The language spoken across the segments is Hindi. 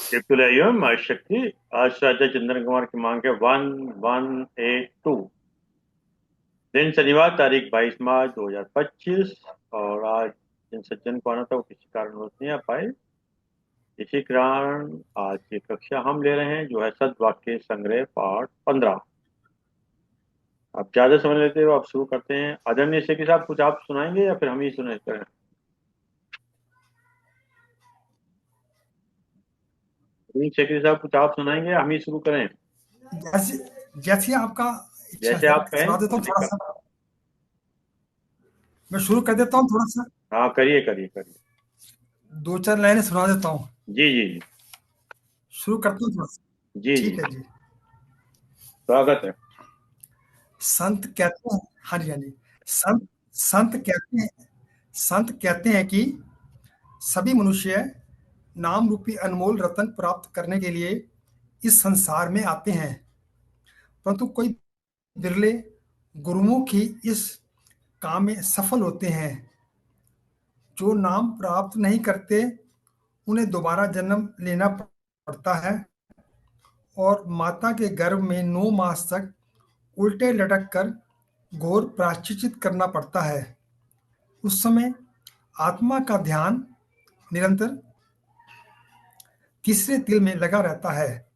त्रिपुरायम शक्ति। आज राजा चंद्रन कुमार की मांग है 1182। दिन शनिवार, तारीख 22 मार्च 2025। और आज जिन सज्जन को आना था वो किसी कारणवश नहीं आ पाए। इसी कारण आज की कक्षा हम ले रहे हैं जो है सद्वाक्य संग्रह पाठ 15। आप ज्यादा समझ लेते हो, आप शुरू करते हैं। आदरणीय शेखी साहब, कुछ आप सुनाएंगे या फिर हम ही सुने करें? आदरणीय शेखी साहब, कुछ आप सुनाएंगे या हम ही शुरू करें? जैसे जैसे आपका इच्छा जैसे है आप कहें, सुना देता कोई हूँ थोड़ा दिक्कत। सा। मैं शुरू कर देता हूँ थोड़ा सा। हाँ, करिए करिए करिए। दो चार लाइनें सुना देता हूँ। जी जी जी। शुरू करता हूँ थोड़ा सा। जी जी। ठीक है जी। स्वागत है। संत कहते हैं, हाँ जी हाँ जी। संत संत कहते हैं संत कहते हैं कि सभी मनुष्य नाम रूपी अनमोल रत्न प्राप्त करने के लिए इस संसार में आते हैं, परंतु कोई बिरले गुरुमुख ही इस काम में सफल होते हैं। जो नाम प्राप्त नहीं करते उन्हें दोबारा जन्म लेना पड़ता है और माता के गर्भ में 9 मास तक उल्टे लटक कर घोर प्रायश्चित करना पड़ता है। उस समय आत्मा का ध्यान निरंतर तीसरे तिल में लगा रहता है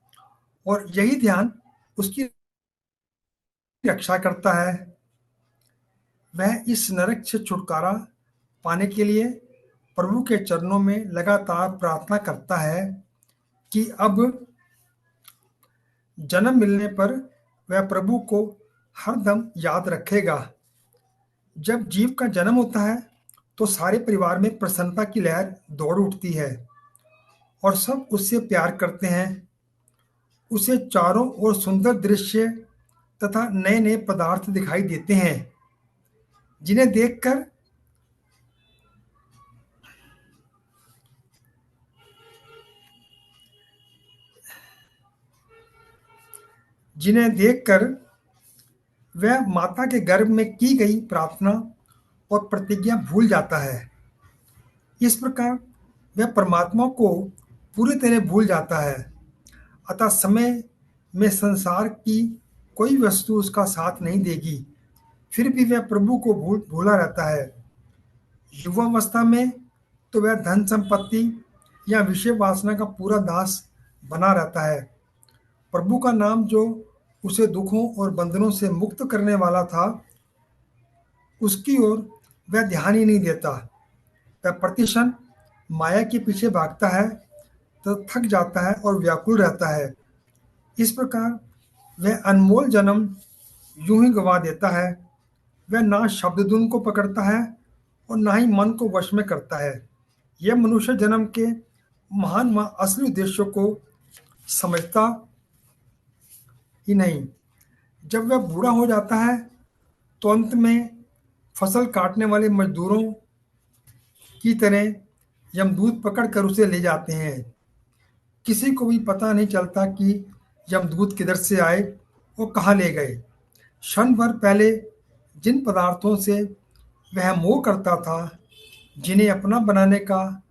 और यही ध्यान उसकी रक्षा करता है। वह इस नरक से छुटकारा पाने के लिए प्रभु के चरणों में लगातार प्रार्थना करता है कि अब जन्म मिलने पर वह प्रभु को हरदम याद रखेगा। जब जीव का जन्म होता है तो सारे परिवार में प्रसन्नता की लहर दौड़ उठती है और सब उससे प्यार करते हैं। उसे चारों ओर सुंदर दृश्य तथा नए नए पदार्थ दिखाई देते हैं, जिन्हें देखकर जिन्हें देखकर वह माता के गर्भ में की गई प्रार्थना और प्रतिज्ञा भूल जाता है। इस प्रकार वह परमात्मा को पूरी तरह भूल जाता है। अतः समय में संसार की कोई वस्तु उसका साथ नहीं देगी, फिर भी वह प्रभु को भूला रहता है। युवावस्था में तो वह धन संपत्ति या विषय वासना का पूरा दास बना रहता है। प्रभु का नाम जो उसे दुखों और बंधनों से मुक्त करने वाला था, उसकी ओर वह ध्यान ही नहीं देता। वह प्रतिक्षण माया के पीछे भागता है तो थक जाता है और व्याकुल रहता है। इस प्रकार वह अनमोल जन्म यूं ही गंवा देता है। वह ना शब्द धुन को पकड़ता है और ना ही मन को वश में करता है। यह मनुष्य जन्म के महान व असली उद्देश्यों को समझता ही नहीं। जब वह बूढ़ा हो जाता है तो अंत में फसल काटने वाले मजदूरों की तरह यमदूत पकड़ कर उसे ले जाते हैं। किसी को भी पता नहीं चलता कि यमदूत किधर से आए और कहाँ ले गए। क्षण भर पहले जिन पदार्थों से वह मोह करता था, जिन्हें अपना बनाने का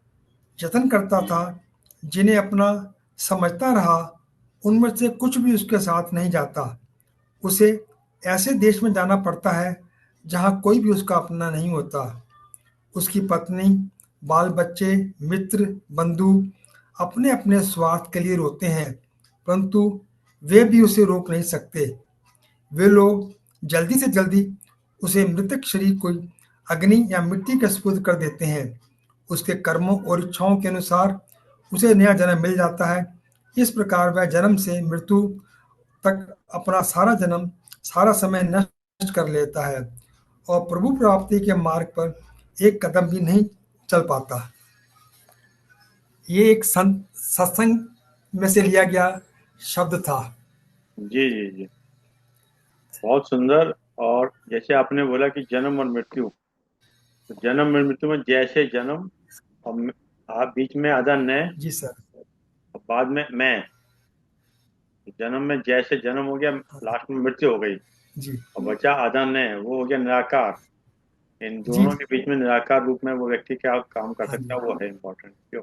यत्न करता था, जिन्हें अपना समझता रहा, उनमें से कुछ भी उसके साथ नहीं जाता। उसे ऐसे देश में जाना पड़ता है जहाँ कोई भी उसका अपना नहीं होता। उसकी पत्नी, बाल-बच्चे, मित्र, बंधु अपने-अपने स्वार्थ के लिए रोते हैं, परंतु वे भी उसे रोक नहीं सकते। वे लोग जल्दी से जल्दी उसे मृतक शरीर को अग्नि या मिट्टी के सुपुर्द कर देते हैं। उसके कर्मों और इच्छाओं के अनुसार उसे नया जन्म मिल जाता है। इस प्रकार वह जन्म से मृत्यु तक अपना सारा समय नष्ट कर लेता है और प्रभु प्राप्ति के मार्ग पर एक कदम भी नहीं चल पाता। ये एक संत सत्संग में से लिया गया शब्द था। जी जी जी। बहुत सुंदर। और जैसे आपने बोला कि जन्म और मृत्यु, तो जन्म और मृत्यु में जैसे जन्म और आप बीच में आधा न जी सर। और बाद में मैं। तो जन्म में जैसे जन्म हो गया, हाँ, लास्ट में मृत्यु हो गई जी और बचा आधा न, वो हो गया निराकार। इन जी दोनों के बीच में निराकार रूप में वो व्यक्ति क्या काम कर हाँ सकता जी। है, वो है इम्पोर्टेंट क्यों।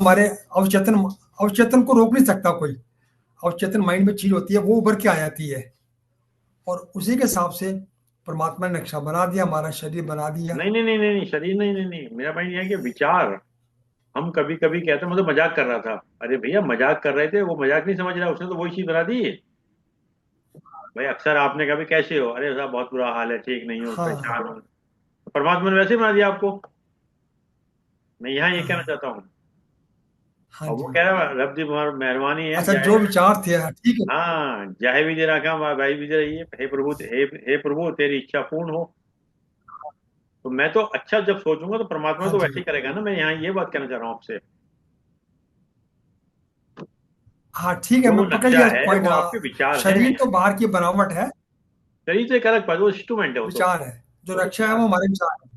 हमारे अवचेतन अवचेतन को रोक नहीं सकता कोई। अवचेतन माइंड में चीज होती है, वो उभर के आ जाती है, और उसी के हिसाब से परमात्मा ने नक्शा बना दिया, हमारा शरीर बना दिया। नहीं नहीं नहीं नहीं नहीं, शरीर नहीं नहीं नहीं, मेरा पॉइंट ये है कि विचार। हम कभी कभी कहते हैं, मैं तो मजाक कर रहा था। अरे भैया, मजाक कर रहे थे, वो मजाक नहीं समझ रहा, उसने तो वही चीज बना दी। भाई अक्सर आपने कहा भी कैसे हो, अरे साहब बहुत बुरा हाल है, ठीक नहीं हो, हाँ, परेशान हूँ। तो परमात्मा ने वैसे ही बना दिया आपको। मैं यहाँ ये कहना हाँ, चाहता हूँ। हाँ और वो जी। कह रहा है रब दी मेहरबानी है, अच्छा, जाहे। जो विचार थे, हाँ, ठीक है। हाँ, जाहे भी दे रखा, भाई भी दे रही है, हे प्रभु तेरी इच्छा पूर्ण हो। तो मैं तो अच्छा जब सोचूंगा तो परमात्मा हाँ तो वैसे जी। ही करेगा ना। मैं यहाँ ये बात कहना चाह रहा हूँ आपसे। हाँ, ठीक है, जो मैं पकड़ नक्शा लिया है पॉइंट। वो आपके विचार हैं। शरीर तो बाहर की बनावट है, शरीर तो एक अलग बात, वो इंस्ट्रूमेंट है वो तो। विचार है। जो वो तो रक्षा है वो हमारे विचार है।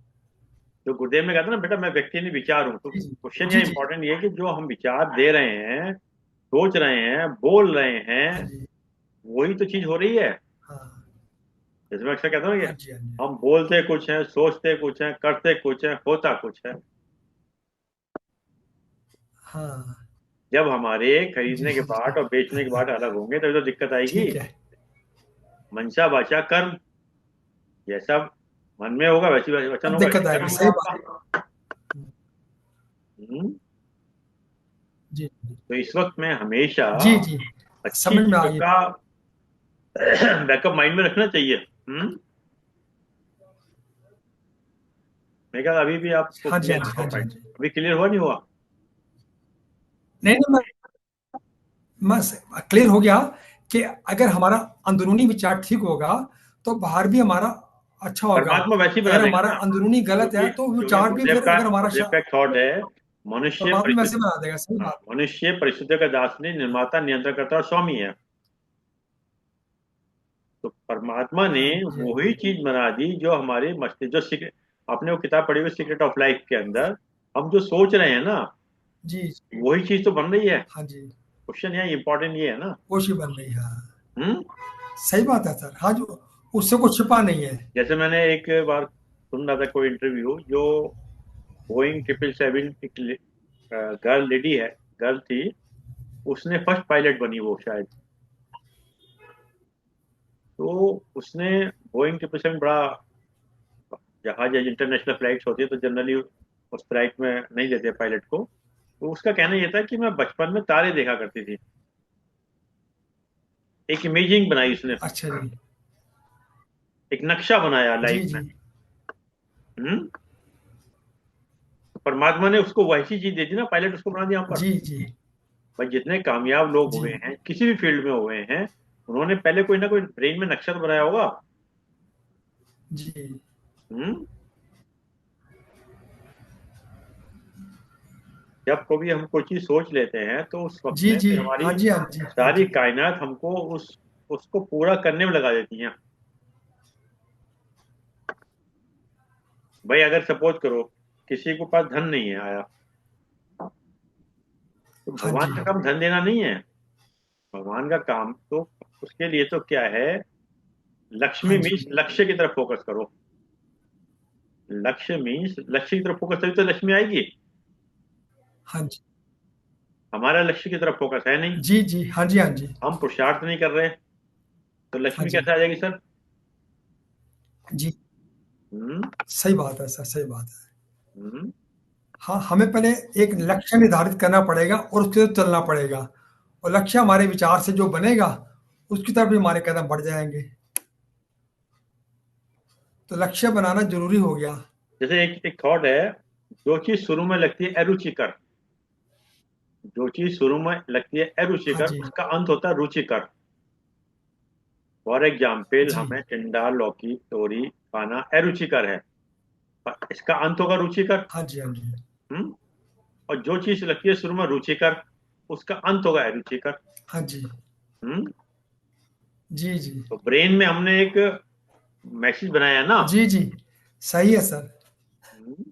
जो गुरुदेव में कहता है ना, बेटा मैं व्यक्ति नहीं विचार हूँ। तो जी, जी, क्वेश्चन जी, यहाँ जी। इंपॉर्टेंट ये है कि जो हम विचार दे रहे हैं, सोच रहे हैं, बोल रहे हाँ हैं, जी। वही तो चीज हो रही है। हाँ, जैसे मैं अक्सर कहता हूँ कि हाँ जी, हाँ जी। हम बोलते कुछ हैं, सोचते कुछ हैं, करते कुछ हैं, होता कुछ है। हाँ, जब हमारे जी, खरीदने के जी। बाट और बेचने के बाट अलग होंगे तभी तो दिक्कत आएगी। ठीक है। मनसा वाचा कर्म, जैसा मन में होगा वैसी वचन अब होगा, दिक्कत वैसी आएगी, कर्म होगा सही आपका। बात है। हम्म। जी, जी, तो इस वक्त में हमेशा जी, जी। अच्छी समझ में आ चीजों गई। का बैकअप माइंड में रखना चाहिए। मैं कहा अभी भी आपको हाँ जी, हाँ क्लियर जी, हुआ हाँ जी, हाँ पॉइंट? जी। अभी क्लियर हुआ नहीं हुआ? नहीं, नहीं, मैं क्लियर हो गया कि अगर हमारा अंदरूनी विचार ठीक होगा, तो बाहर भी हमारा अच्छा होगा। परमात्मा वैसे ही बना अगर देगा हमारा ना। अंदरूनी गलत क्योंकि है, तो क्योंकि विचार भी गुरुदेव फिर का अगर हमारा गुरुदेव का एक थॉट है, मनुष्य परमात्मा वैसे परिस्थिति। बना देगा, सही हाँ, बात मनुष्य परिस्थितियों का दास नहीं, निर्माता नियंत्रणकर्ता और स्वामी है। तो परमात्मा है। ने हाँ जी, हाँ वही जी। चीज बना दी जो हमारे मस्तिष्क, जो सीक्रेट। आपने वो किताब पढ़ी हुई सीक्रेट ऑफ लाइफ के अंदर, हम जो सोच रहे हैं ना, जी, जी। वही चीज तो बन रही है। हाँ जी, क्वेश्चन यहाँ इंपॉर्टेंट ये है ना। कोशिश बन रही है, हाँ। हम्म। सही बात है सर, हाँ, जो उससे कुछ छिपा नहीं है। जैसे मैंने एक बार सुन रहा था कोई इंटरव्यू, जो बोइंग 777 एक गर्ल लेडी है, गर्ल थी, उसने फर्स्ट पायलट बनी वो शायद। तो उसने बोइंग 777 बड़ा जहाज है, इंटरनेशनल फ्लाइट्स होती है तो जनरली उस फ्लाइट में नहीं देते पायलट को। तो उसका कहना यह था कि मैं बचपन में तारे देखा करती थी। एक इमेजिंग बनाई उसने, अच्छा जी। एक नक्शा बनाया जी, लाइफ में। जी, हम्म। तो परमात्मा ने उसको वैसी चीज दे दी ना, पायलट उसको बना दिया यहाँ पर। जी, जी, भाई जितने कामयाब लोग जी, हुए हैं किसी भी फील्ड में हुए हैं, उन्होंने पहले कोई ना कोई ब्रेन में नक्शा तो बनाया होगा। जी, हम्म। जब कभी हम कोई चीज सोच लेते हैं तो उस वक्त जी, में जी। फिर हमारी हाँ जी, हाँ जी, हाँ सारी जी। कायनात हमको उस उसको पूरा करने में लगा देती हैं। भाई अगर सपोज करो किसी के पास धन नहीं है आया, तो हाँ भगवान जी, का काम धन देना नहीं है। भगवान का काम तो उसके लिए तो क्या है, हाँ लक्ष्मी मीन्स जी, लक्ष्य की तरफ फोकस करो। लक्ष्य मीन्स लक्ष्य की तरफ फोकस, तभी तो लक्ष्मी आएगी। हाँ जी, हमारा लक्ष्य की तरफ फोकस है नहीं, जी, जी, हाँ जी, हाँ जी, हम पुरुषार्थ नहीं कर रहे, तो हाँ लक्ष्मी जी, कैसे आ जाएगी सर? जी। हम्म। सही बात है सर, सही बात है। हम्म। हाँ, हमें पहले एक लक्ष्य निर्धारित करना पड़ेगा और उसके तरफ चलना पड़ेगा, और लक्ष्य हमारे विचार से जो बनेगा, उसकी तरफ भी हमारे कदम बढ़ जाएँगे। तो लक्ष्य बनाना ज़रूरी हो गया। जैसे एक एक थॉट है, जो चीज शुरू में लगती है अरुचिकर, जो चीज शुरू में लगती है हाँ अरुचिकर, जी, उसका अंत होता है रुचिकर। फॉर एग्जाम्पल, जी, हमें टिंडा लौकी तोरी खाना अरुचिकर है, पर इसका अंत होगा रुचिकर। हाँ जी, हाँ जी, हम्म। और जो चीज लगती है शुरू में रुचिकर, उसका अंत होगा अरुचिकर। हाँ जी, हम्म। जी, जी, तो ब्रेन में हमने एक मैसेज बनाया है ना। जी, जी, सही है सर। हम्म।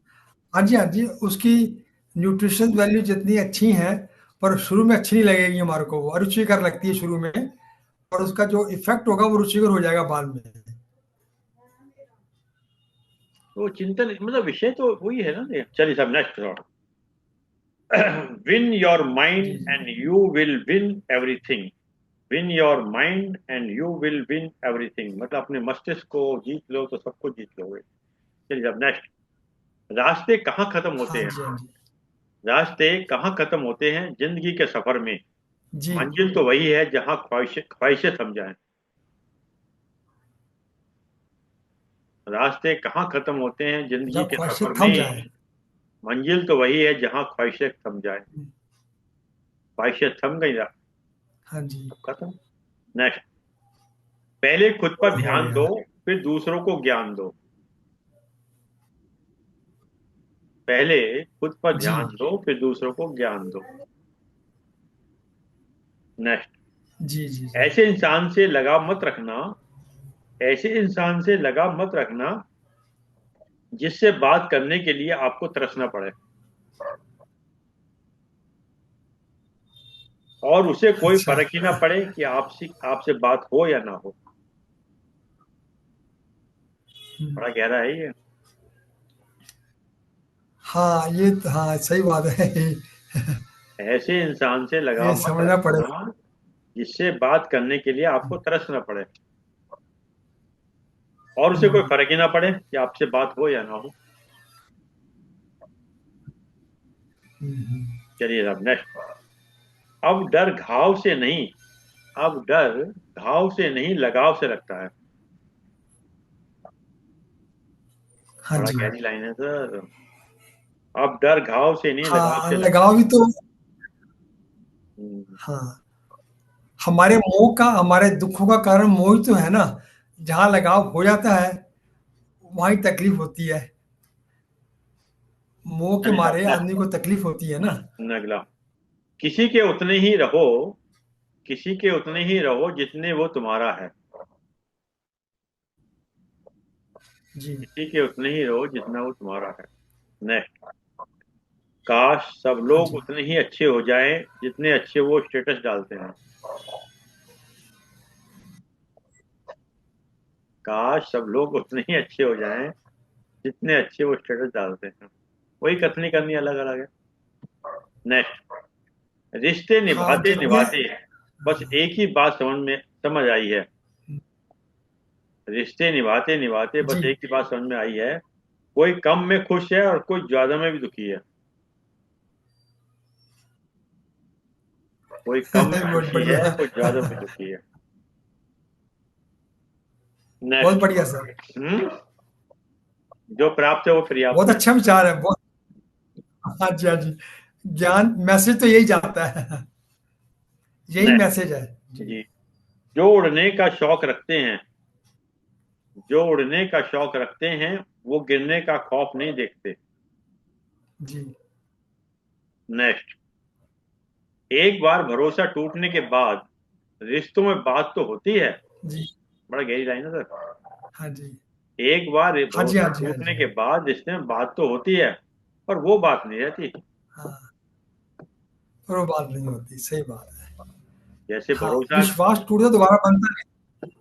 हाँ जी, हाँ जी, उसकी न्यूट्रिशन वैल्यू जितनी अच्छी हैं, पर शुरू में अच्छी नहीं लगेगी हमारे को, वो अरुचिकर लगती है शुरू में, और उसका जो इफ़ेक्ट होगा वो रुचिकर हो जाएगा बाद में। तो चिंतन मतलब विषय तो वही है ना। चलिए सब नेक्स्ट थॉट। विन योर जी, माइंड जी। And you will win everything. Win your mind and you will win everything, मतलब अपने मस्तिष्क को जीत लो तो सब कुछ जीत लोगे। चलिए अब नेक्स्ट। रास्ते कहाँ खत्म होते हाँ हैं? जी, हाँ जी। रास्ते कहाँ खत्म होते हैं जिंदगी के सफर में? जी, मंजिल तो वही है जहाँ ख्वाहिशें ख्वाहिशें थम जाएं। रास्ते कहाँ खत्म होते हैं जिंदगी जब के ख्वाहिशें सफर थम में? जाए। मंजिल तो वही है जहाँ ख्वाहिशें थम जाए। ख्वाहिशें थम गई ना, हाँ जी, अब खत्म। नेक्स्ट। पहले खुद पर हो ध्यान गया। दो, फिर दूसरों को ज्ञान दो। पहले खुद पर जी, ध्यान दो, फिर दूसरों को ज्ञान दो। नेक्स्ट। जी, जी, जी। ऐसे इंसान से लगाव मत रखना, ऐसे इंसान से लगाव मत रखना जिससे बात करने के लिए आपको तरसना पड़े और उसे कोई अच्छा। फर्क ही ना पड़े कि आपसे आपसे बात हो या ना हो। हुँ। बड़ा गहरा है ये। हाँ, ये तो हाँ, सही बात है। ऐसे इंसान से ये लगाव मत समझना पड़ेगा। रखना जिससे बात करने के लिए आपको तरसना पड़े और उसे कोई हुँ, फर्क ही ना पड़े कि आपसे बात हो या ना हो। हुँ, हुँ। चलिए अब नेक्स्ट। अब डर घाव से नहीं, अब डर घाव से नहीं लगाव से लगता है। हाँ बड़ा जी। गहरी लाइन है सर। अब डर घाव से नहीं लगाव हाँ, से लगता लगाव भी तो है। हाँ, हमारे मोह का हमारे दुखों का कारण मोह ही तो है ना। जहाँ लगाव हो जाता है, वहाँ ही तकलीफ होती है। मोह के चलिए अब मारे आदमी नेक्स्ट। को तकलीफ होती है ना। अगला। किसी के उतने ही रहो, किसी के उतने ही रहो जितने वो तुम्हारा है। जी। किसी के उतने ही रहो जितना वो तुम्हारा है। नेक्स्ट। काश सब हाँ लोग जी। उतने ही अच्छे हो जाएं जितने अच्छे वो स्टेटस डालते हैं। काश सब लोग उतने ही अच्छे हो जाएं जितने अच्छे वो स्टेटस डालते हैं। वही कथनी करनी अलग अलग है। नेक्स्ट। रिश्ते हाँ, निभाते जितने निभाते बस एक ही बात समझ आई है। रिश्ते निभाते निभाते बस जी। एक ही बात समझ में आई है। कोई कम में खुश है और कोई ज्यादा में भी दुखी है। कोई कम में बहुत खुशी है, बढ़िया, कोई ज्यादा में दुखी है। बहुत नेक्स्ट। बढ़िया सर। जो प्राप्त है वो बहुत पर्याप्त है। अच्छा विचार है, बहुत। हाँ जी, हाँ जी। ज्ञान मैसेज तो यही जाता है। यही नेक्स्ट। मैसेज है। जी, जी। जो उड़ने का शौक रखते हैं, जो उड़ने का शौक रखते हैं वो गिरने का खौफ नहीं देखते। जी, नेक्स्ट। एक बार भरोसा टूटने के बाद रिश्तों में बात तो होती है। जी। बड़ा गहरी लाइन है सर। हाँ जी। एक बार हाँ जी, भरोसा हाँ जी, हाँ टूटने जी। के बाद रिश्ते में बात तो होती है पर वो बात नहीं रहती। हाँ, और वो बात नहीं होती, सही बात है। जैसे हाँ, भरोसा, विश्वास टूटे तो दोबारा बनता नहीं।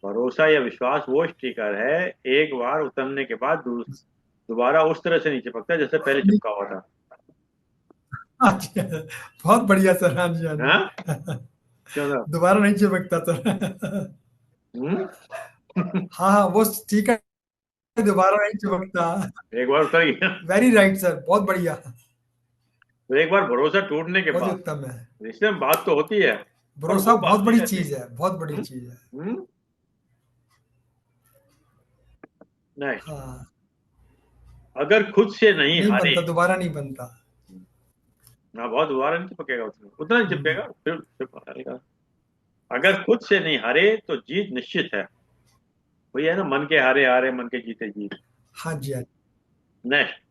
भरोसा या विश्वास वो स्टिकर है, एक बार उतरने के बाद दोबारा उस तरह से नहीं चिपकता जैसे पहले नहीं। चिपका हुआ था। हाँ जी, बहुत बढ़िया सर। हाँ जी, हाँ जी। हाँ। क्यों सर? दोबारा नहीं चिपकता सर। हम्म? हाँ, हाँ, वो ठीक है, दोबारा नहीं चिपकता। एक बार उतर गया। वेरी राइट सर, बहुत बढ़िया। तो एक बार भरोसा टूटने के बहुत ही बाद उत्तम है। रिश्ते में बात तो होती है पर भरोसा वो बहुत बात नहीं बड़ी रहती। चीज़ है, बहुत बड़ी हम्म? चीज़ है। हम्म? नहीं। हाँ, अगर खुद से नहीं नहीं हारे। बनता, दोबारा नहीं बनता। ना बहुत दोबारा नहीं चिपकेगा, उसमें उतना नहीं हुँ, चिपकेगा, फिर हारेगा। अगर खुद से नहीं हारे तो जीत निश्चित है। वही है ना, मन के हारे हारे मन के जीते जीत। हाँ जी, हाँ जी। नेक्स्ट।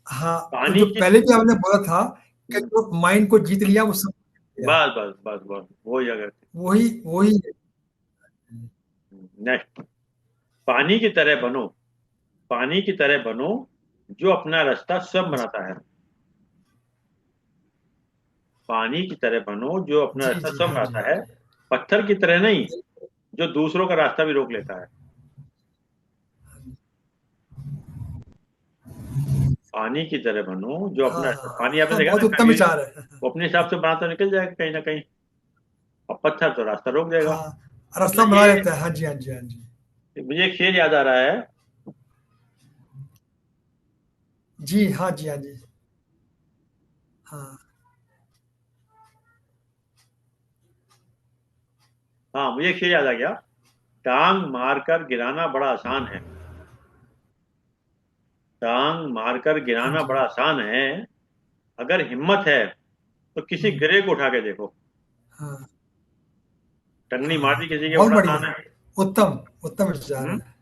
हाँ, और पानी जो की। पहले भी आपने बोला था कि जो माइंड को जीत लिया वो सब जीत लिया। बस बस बस बस वही अगर। वही वही नेक्स्ट। पानी की तरह बनो, पानी की तरह बनो जो अपना रास्ता स्वयं बनाता है। पानी की तरह बनो जो अपना जी, रास्ता जी। स्वयं हाँ जी, बनाता हाँ है। जी। पत्थर की तरह नहीं जो दूसरों का रास्ता भी रोक लेता है। पानी की तरह बनो, जो हाँ अपना हाँ पानी आपने हाँ, देखा बहुत ना उत्तम कभी, विचार है। वो अपने हिसाब से बना तो निकल जाएगा कहीं ना कहीं, और पत्थर तो रास्ता रोक देगा। हाँ, रास्ता मतलब बना ये, लेता है। हाँ जी, हाँ जी, हाँ जी। मुझे एक शेर याद आ रहा है। जी, हाँ जी, हाँ जी। हाँ, हाँ, मुझे एक शेर याद आ गया। टांग मारकर गिराना बड़ा आसान है, टांग मारकर हाँ गिराना जी। बड़ा आसान है, अगर हिम्मत है तो किसी हुँ, गिरे को उठा के देखो। हाँ, टंगनी मार दी हाँ, किसी के, बहुत बड़ा बढ़िया। आसान है। उत्तम, उत्तम विचार हम्म? है।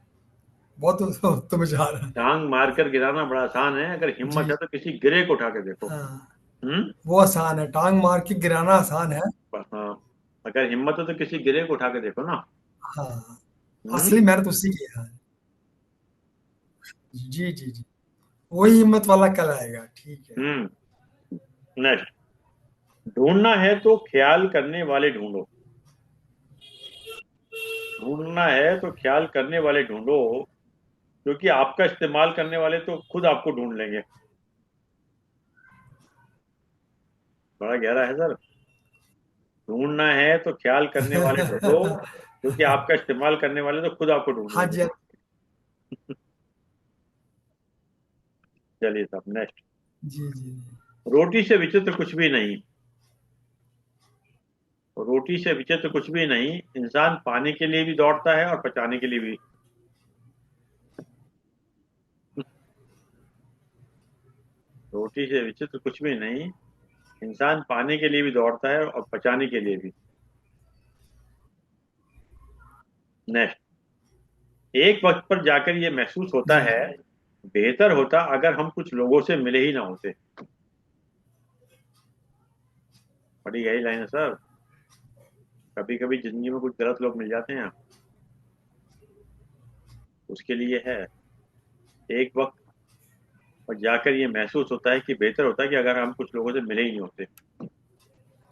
बहुत उत्तम विचार है। टांग मारकर गिराना बड़ा आसान है, अगर हिम्मत जी, है तो किसी गिरे को उठा के देखो। हाँ, हम्म। वो आसान है, टाँग मार के गिराना आसान है। हाँ, अगर हिम्मत हो तो किसी गिरे को उठा के देखो ना। हाँ, हम्म। असली मेहनत उसी की है। जी, जी, जी। वही हिम्मत वाला कल आएगा, ठीक है। हम्म। नेक्स्ट, ढूंढना है तो ख्याल करने वाले ढूंढो, ढूंढना है तो ख्याल करने वाले ढूंढो, क्योंकि आपका इस्तेमाल करने वाले तो खुद आपको ढूंढ लेंगे। बड़ा गहरा है सर। ढूंढना है तो ख्याल करने वाले ढूंढो, क्योंकि आपका इस्तेमाल करने वाले तो खुद आपको ढूंढ हाँ लेंगे। जी, हाँ चलिए साहब, नेक्स्ट। जी, जी। रोटी से विचित्र कुछ भी नहीं, रोटी से विचित्र कुछ भी नहीं, इंसान पाने के लिए भी दौड़ता है और पचाने के लिए भी। रोटी से विचित्र कुछ भी नहीं, इंसान पाने के लिए भी दौड़ता है और पचाने के लिए भी। नेक्स्ट, एक वक्त पर जाकर ये महसूस होता जी, है, बेहतर होता अगर हम कुछ लोगों से मिले ही ना होते। बड़ी यही लाइन है सर। कभी कभी जिंदगी में कुछ गलत लोग मिल जाते हैं, उसके लिए है, एक वक्त पर जाकर ये महसूस होता है कि बेहतर होता कि अगर हम कुछ लोगों से मिले ही नहीं होते।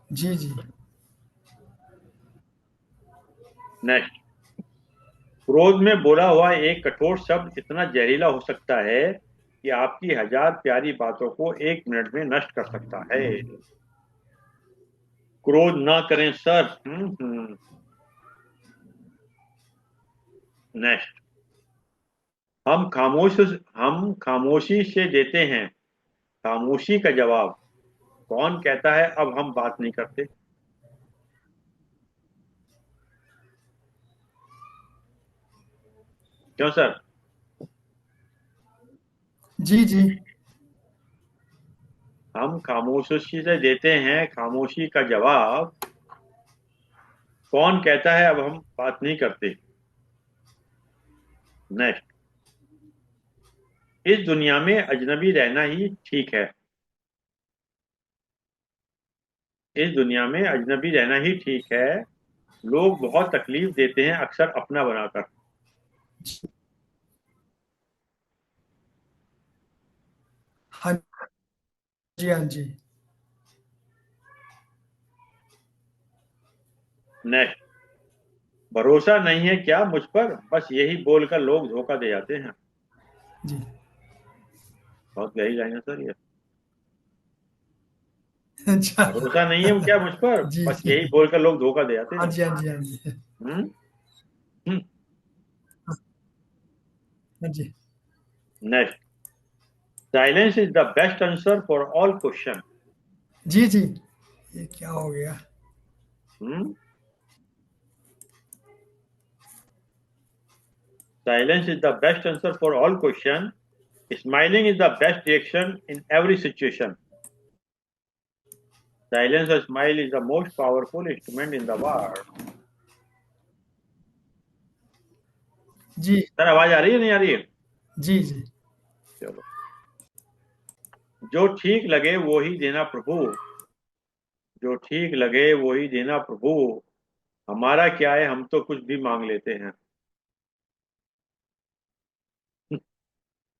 जी, जी। नेक्स्ट, क्रोध में बोला हुआ एक कठोर शब्द इतना जहरीला हो सकता है कि आपकी हजार प्यारी बातों को एक मिनट में नष्ट कर सकता है। क्रोध ना करें सर। नेक्स्ट, हम खामोश हम खामोशी से देते हैं खामोशी का जवाब, कौन कहता है अब हम बात नहीं करते। क्यों सर। जी, जी। हम खामोशी से देते हैं खामोशी का जवाब, कौन कहता है अब हम बात नहीं करते। नेक्स्ट, इस दुनिया में अजनबी रहना ही ठीक है, इस दुनिया में अजनबी रहना ही ठीक है, लोग बहुत तकलीफ देते हैं अक्सर अपना बनाकर। हाँ जी, हाँ जी। नेक्स्ट, भरोसा नहीं है क्या मुझ पर, बस यही बोलकर लोग धोखा दे जाते हैं। जी। बहुत गहरी लाइन है सर ये। अच्छा। भरोसा नहीं है क्या मुझ पर, जी, बस जी। यही बोलकर लोग धोखा दे जाते हाँ हैं। जी, हाँ जी, हाँ जी। हम्म। हाँ जी। Next, silence is the best answer for all question. जी, जी। ये क्या हो गया? Silence is the best answer for all question, smiling is the best reaction in every situation, silence और smile is the most powerful instrument in the world. जी, सर आवाज आ रही है नहीं आ रही है। जी, जी। चलो, जो ठीक लगे वो ही देना प्रभु, जो ठीक लगे वो ही देना प्रभु, हमारा क्या है हम तो कुछ भी मांग लेते हैं।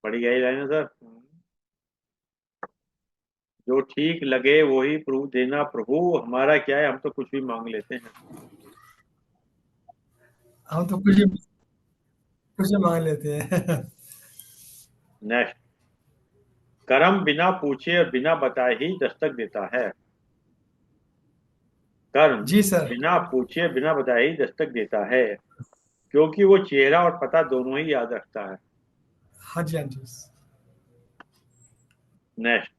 पड़ी गई लाइन है सर। जो ठीक लगे वो ही प्रभु देना प्रभु, हमारा क्या है हम तो कुछ भी मांग लेते हैं। हम तो कुछ ही माँग लेते हैं। नेक्स्ट, कर्म बिना पूछे और बिना बताए ही दस्तक देता है। कर्म जी सर। बिना पूछे बिना बताए ही दस्तक देता है, क्योंकि वो चेहरा और पता दोनों ही याद रखता है। हाँ जी, हाँ जी। Next,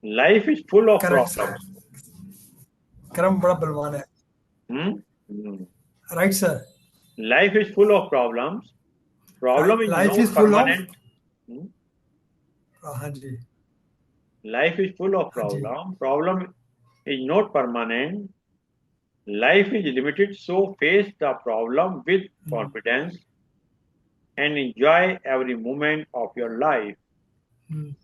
life is full of correct sir. Problems. कर्म बड़ा बलवान है। हम्म। Right sir. Life is full of problems, problem is life not is full of. Permanent. हाँ जी। लाइफ इज फुल ऑफ हाँ जी। Problem, problem is not permanent. Life is limited, so face the problem with hmm, confidence and enjoy every moment of your life. हम्म,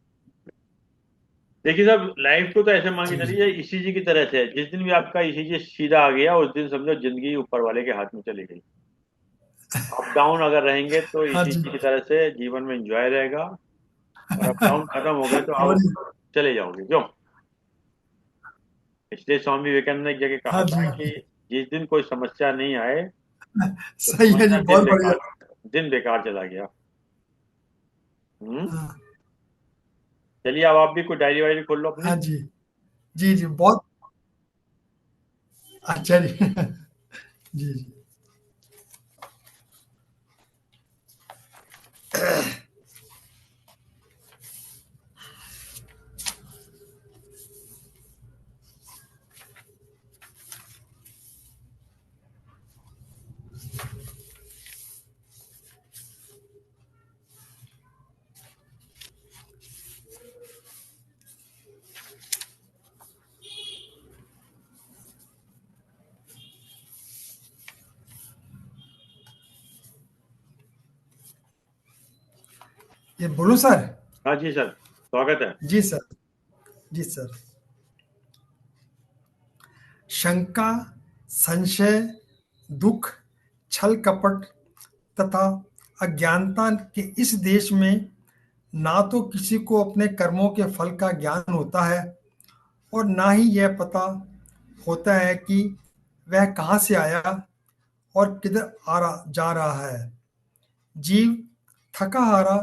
देखिए साहब, लाइफ को तो ऐसे मान के जी जी। चलिए ईसीजी की तरह से है। जिस दिन भी आपका ईसीजी सीधा आ गया, उस दिन समझो जिंदगी ऊपर वाले के हाथ में चली गई। अप डाउन अगर रहेंगे तो हाँ जी। ईसीजी की तरह से जीवन में एंजॉय रहेगा, और अप डाउन खत्म हो गए तो बड़ी। आप चले जाओगे क्यों। इसलिए स्वामी विवेकानंद ने एक जगह कहा हाँ था जी। कि जिस दिन कोई समस्या नहीं आए तो सही है जी, समझना बहुत बढ़िया। दिन बेकार चला गया। हम्म। हाँ। चलिए अब आप भी कोई डायरी वायरी खोल लो अपनी। हाँ जी। जी जी, बहुत अच्छा जी। जी जी। ये बोलूं सर? हाँ जी सर, स्वागत है। जी सर। जी सर। शंका, संशय, दुख, छल कपट तथा अज्ञानता के इस देश में ना तो किसी को अपने कर्मों के फल का ज्ञान होता है, और ना ही यह पता होता है कि वह कहाँ से आया और किधर आ रहा जा रहा है। जीव थका हारा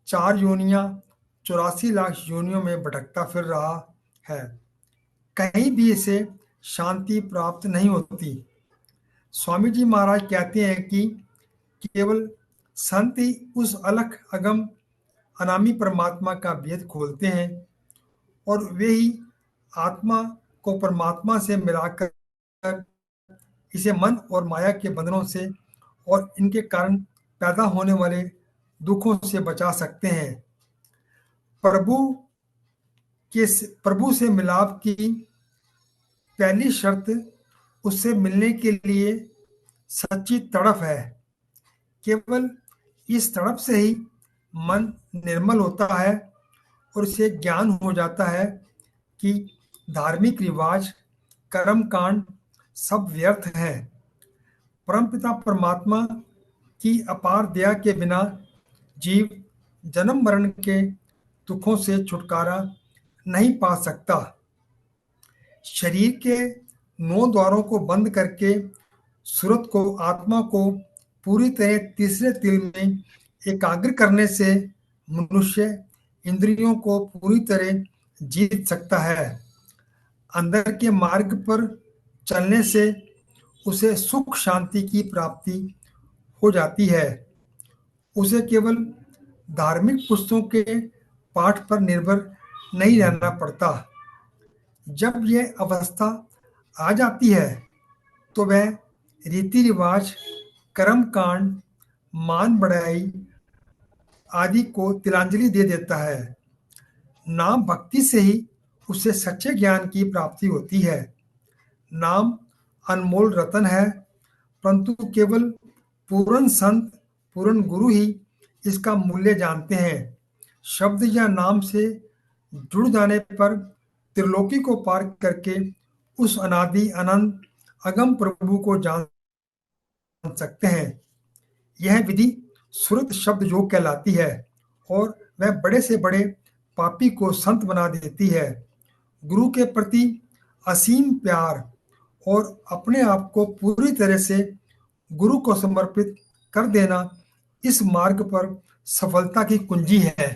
4 योनियां 84 लाख योनियों में भटकता फिर रहा है। कहीं भी इसे शांति प्राप्त नहीं होती। स्वामी जी महाराज कहते हैं कि केवल संत ही उस अलख अगम अनामी परमात्मा का भेद खोलते हैं, और वे ही आत्मा को परमात्मा से मिलाकर इसे मन और माया के बंधनों से और इनके कारण पैदा होने वाले दुखों से बचा सकते हैं। प्रभु प्रभु से मिलाप की पहली शर्त उससे मिलने के लिए सच्ची तड़प है। केवल इस तड़प से ही मन निर्मल होता है, और उसे ज्ञान हो जाता है कि धार्मिक रिवाज, कर्म कांड सब व्यर्थ है। परमपिता परमात्मा की अपार दया के बिना जीव जन्म मरण के दुखों से छुटकारा नहीं पा सकता। शरीर के 9 द्वारों को बंद करके सूरत को, आत्मा को पूरी तरह तीसरे तिल में एकाग्र करने से मनुष्य इंद्रियों को पूरी तरह जीत सकता है। अंदर के मार्ग पर चलने से उसे सुख शांति की प्राप्ति हो जाती है। उसे केवल धार्मिक पुस्तकों के पाठ पर निर्भर नहीं रहना पड़ता। जब यह अवस्था आ जाती है तो वह रीति रिवाज, कर्म कांड, मान बढ़ाई आदि को तिलांजलि दे देता है। नाम भक्ति से ही उसे सच्चे ज्ञान की प्राप्ति होती है। नाम अनमोल रतन है, परंतु केवल पूर्ण संत, पूर्ण गुरु ही इसका मूल्य जानते हैं। शब्द या नाम से जुड़ जाने पर त्रिलोकी को पार करके उस अनादि अनंत अगम प्रभु को जान सकते हैं। यह विधि सुरत शब्द योग कहलाती है, और वह बड़े से बड़े पापी को संत बना देती है। गुरु के प्रति असीम प्यार और अपने आप को पूरी तरह से गुरु को समर्पित कर देना इस मार्ग पर सफलता की कुंजी है।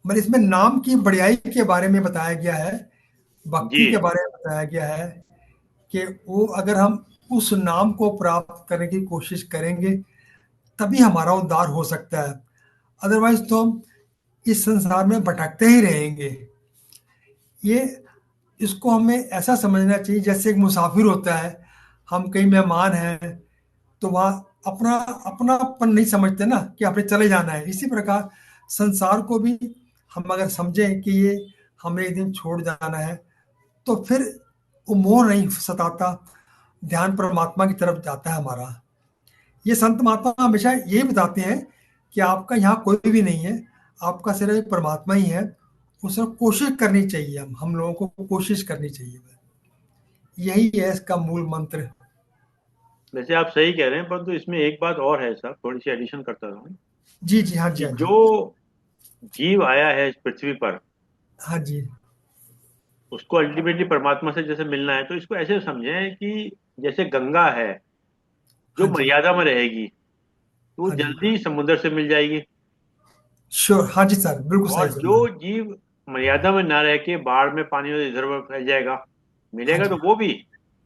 मतलब इसमें नाम की बढ़ियाई के बारे में बताया गया है, जी। भक्ति के बारे में बताया गया है कि वो अगर हम उस नाम को प्राप्त करने की कोशिश करेंगे, तभी हमारा उद्धार हो सकता है। अदरवाइज़ तो हम इस संसार में भटकते ही रहेंगे। ये इसको हमें ऐसा समझना चाहिए जैसे एक मुसाफिर होता है, हम कहीं मेहमान हैं, तो वहाँ अपना अपनापन नहीं समझते ना कि आपने चले जाना है। इसी प्रकार संसार को भी हम अगर समझें कि ये हमें एक दिन छोड़ जाना है, तो फिर वो मोह नहीं सताता, ध्यान परमात्मा की तरफ जाता है हमारा। ये संत महात्मा हमेशा यही बताते हैं कि आपका यहाँ कोई भी नहीं है, आपका सिर्फ एक परमात्मा ही है। उसमें कोशिश करनी चाहिए, हम लोगों को कोशिश करनी चाहिए। यही है इसका मूल मंत्र। वैसे आप सही कह रहे हैं, परंतु इसमें एक बात और है साहब, थोड़ी सी एडिशन करता हूँ जी, जी। हाँ जी, कि हाँ जी। जो जीव आया है इस पृथ्वी पर, हाँ जी, उसको अल्टीमेटली परमात्मा से जैसे मिलना है, तो इसको ऐसे समझें कि जैसे गंगा है, जो हाँ जी, मर्यादा में रहेगी तो वो हाँ जी। जल्दी समुद्र से मिल जाएगी। श्योर, हाँ जी सर, बिल्कुल सही और जो फरमाया। जीव मर्यादा में ना रह के बाढ़ में पानी में इधर उधर फैल जाएगा, हाँ मिलेगा तो जी, वो भी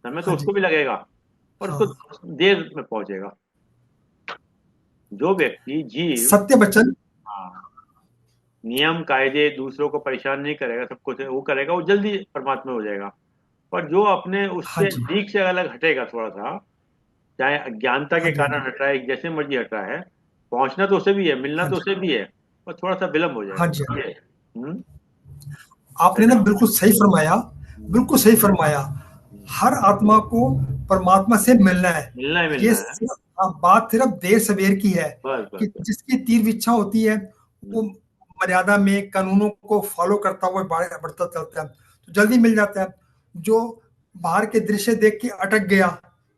समय तो हाँ जी। उसको भी लगेगा, और उसको हाँ, देर में पहुंचेगा। जो व्यक्ति जीव, सत्य वचन। हाँ, नियम कायदे दूसरों को परेशान नहीं करेगा, सबको वो करेगा, वो जल्दी परमात्मा हो जाएगा। पर जो अपने हाँ उससे जी, लीक से अलग हटेगा थोड़ा सा, चाहे अज्ञानता हाँ के जी, हाँ जी, कारण हट रहा है, जैसे मर्जी हट रहा है, पहुंचना तो उसे भी है, मिलना हाँ तो जी, उसे भी है, पर थोड़ा सा विलम्ब हो हाँ जाएगा जी। ये। आपने ना ऐसा। बिल्कुल सही फरमाया, हम्म, बिल्कुल सही फरमाया। हम्म। हर आत्मा को परमात्मा से मिलना है। मिलना ही ये मिलना है। सिर्फ बात सिर्फ देर सवेर की है, बस कि बस बस। जिसकी तीव्र इच्छा होती है, वो हम्म, मर्यादा में कानूनों को फॉलो करता हुआ बढ़ता चलता है, तो जल्दी मिल जाता है। जो बाहर के दृश्य देख के अटक गया,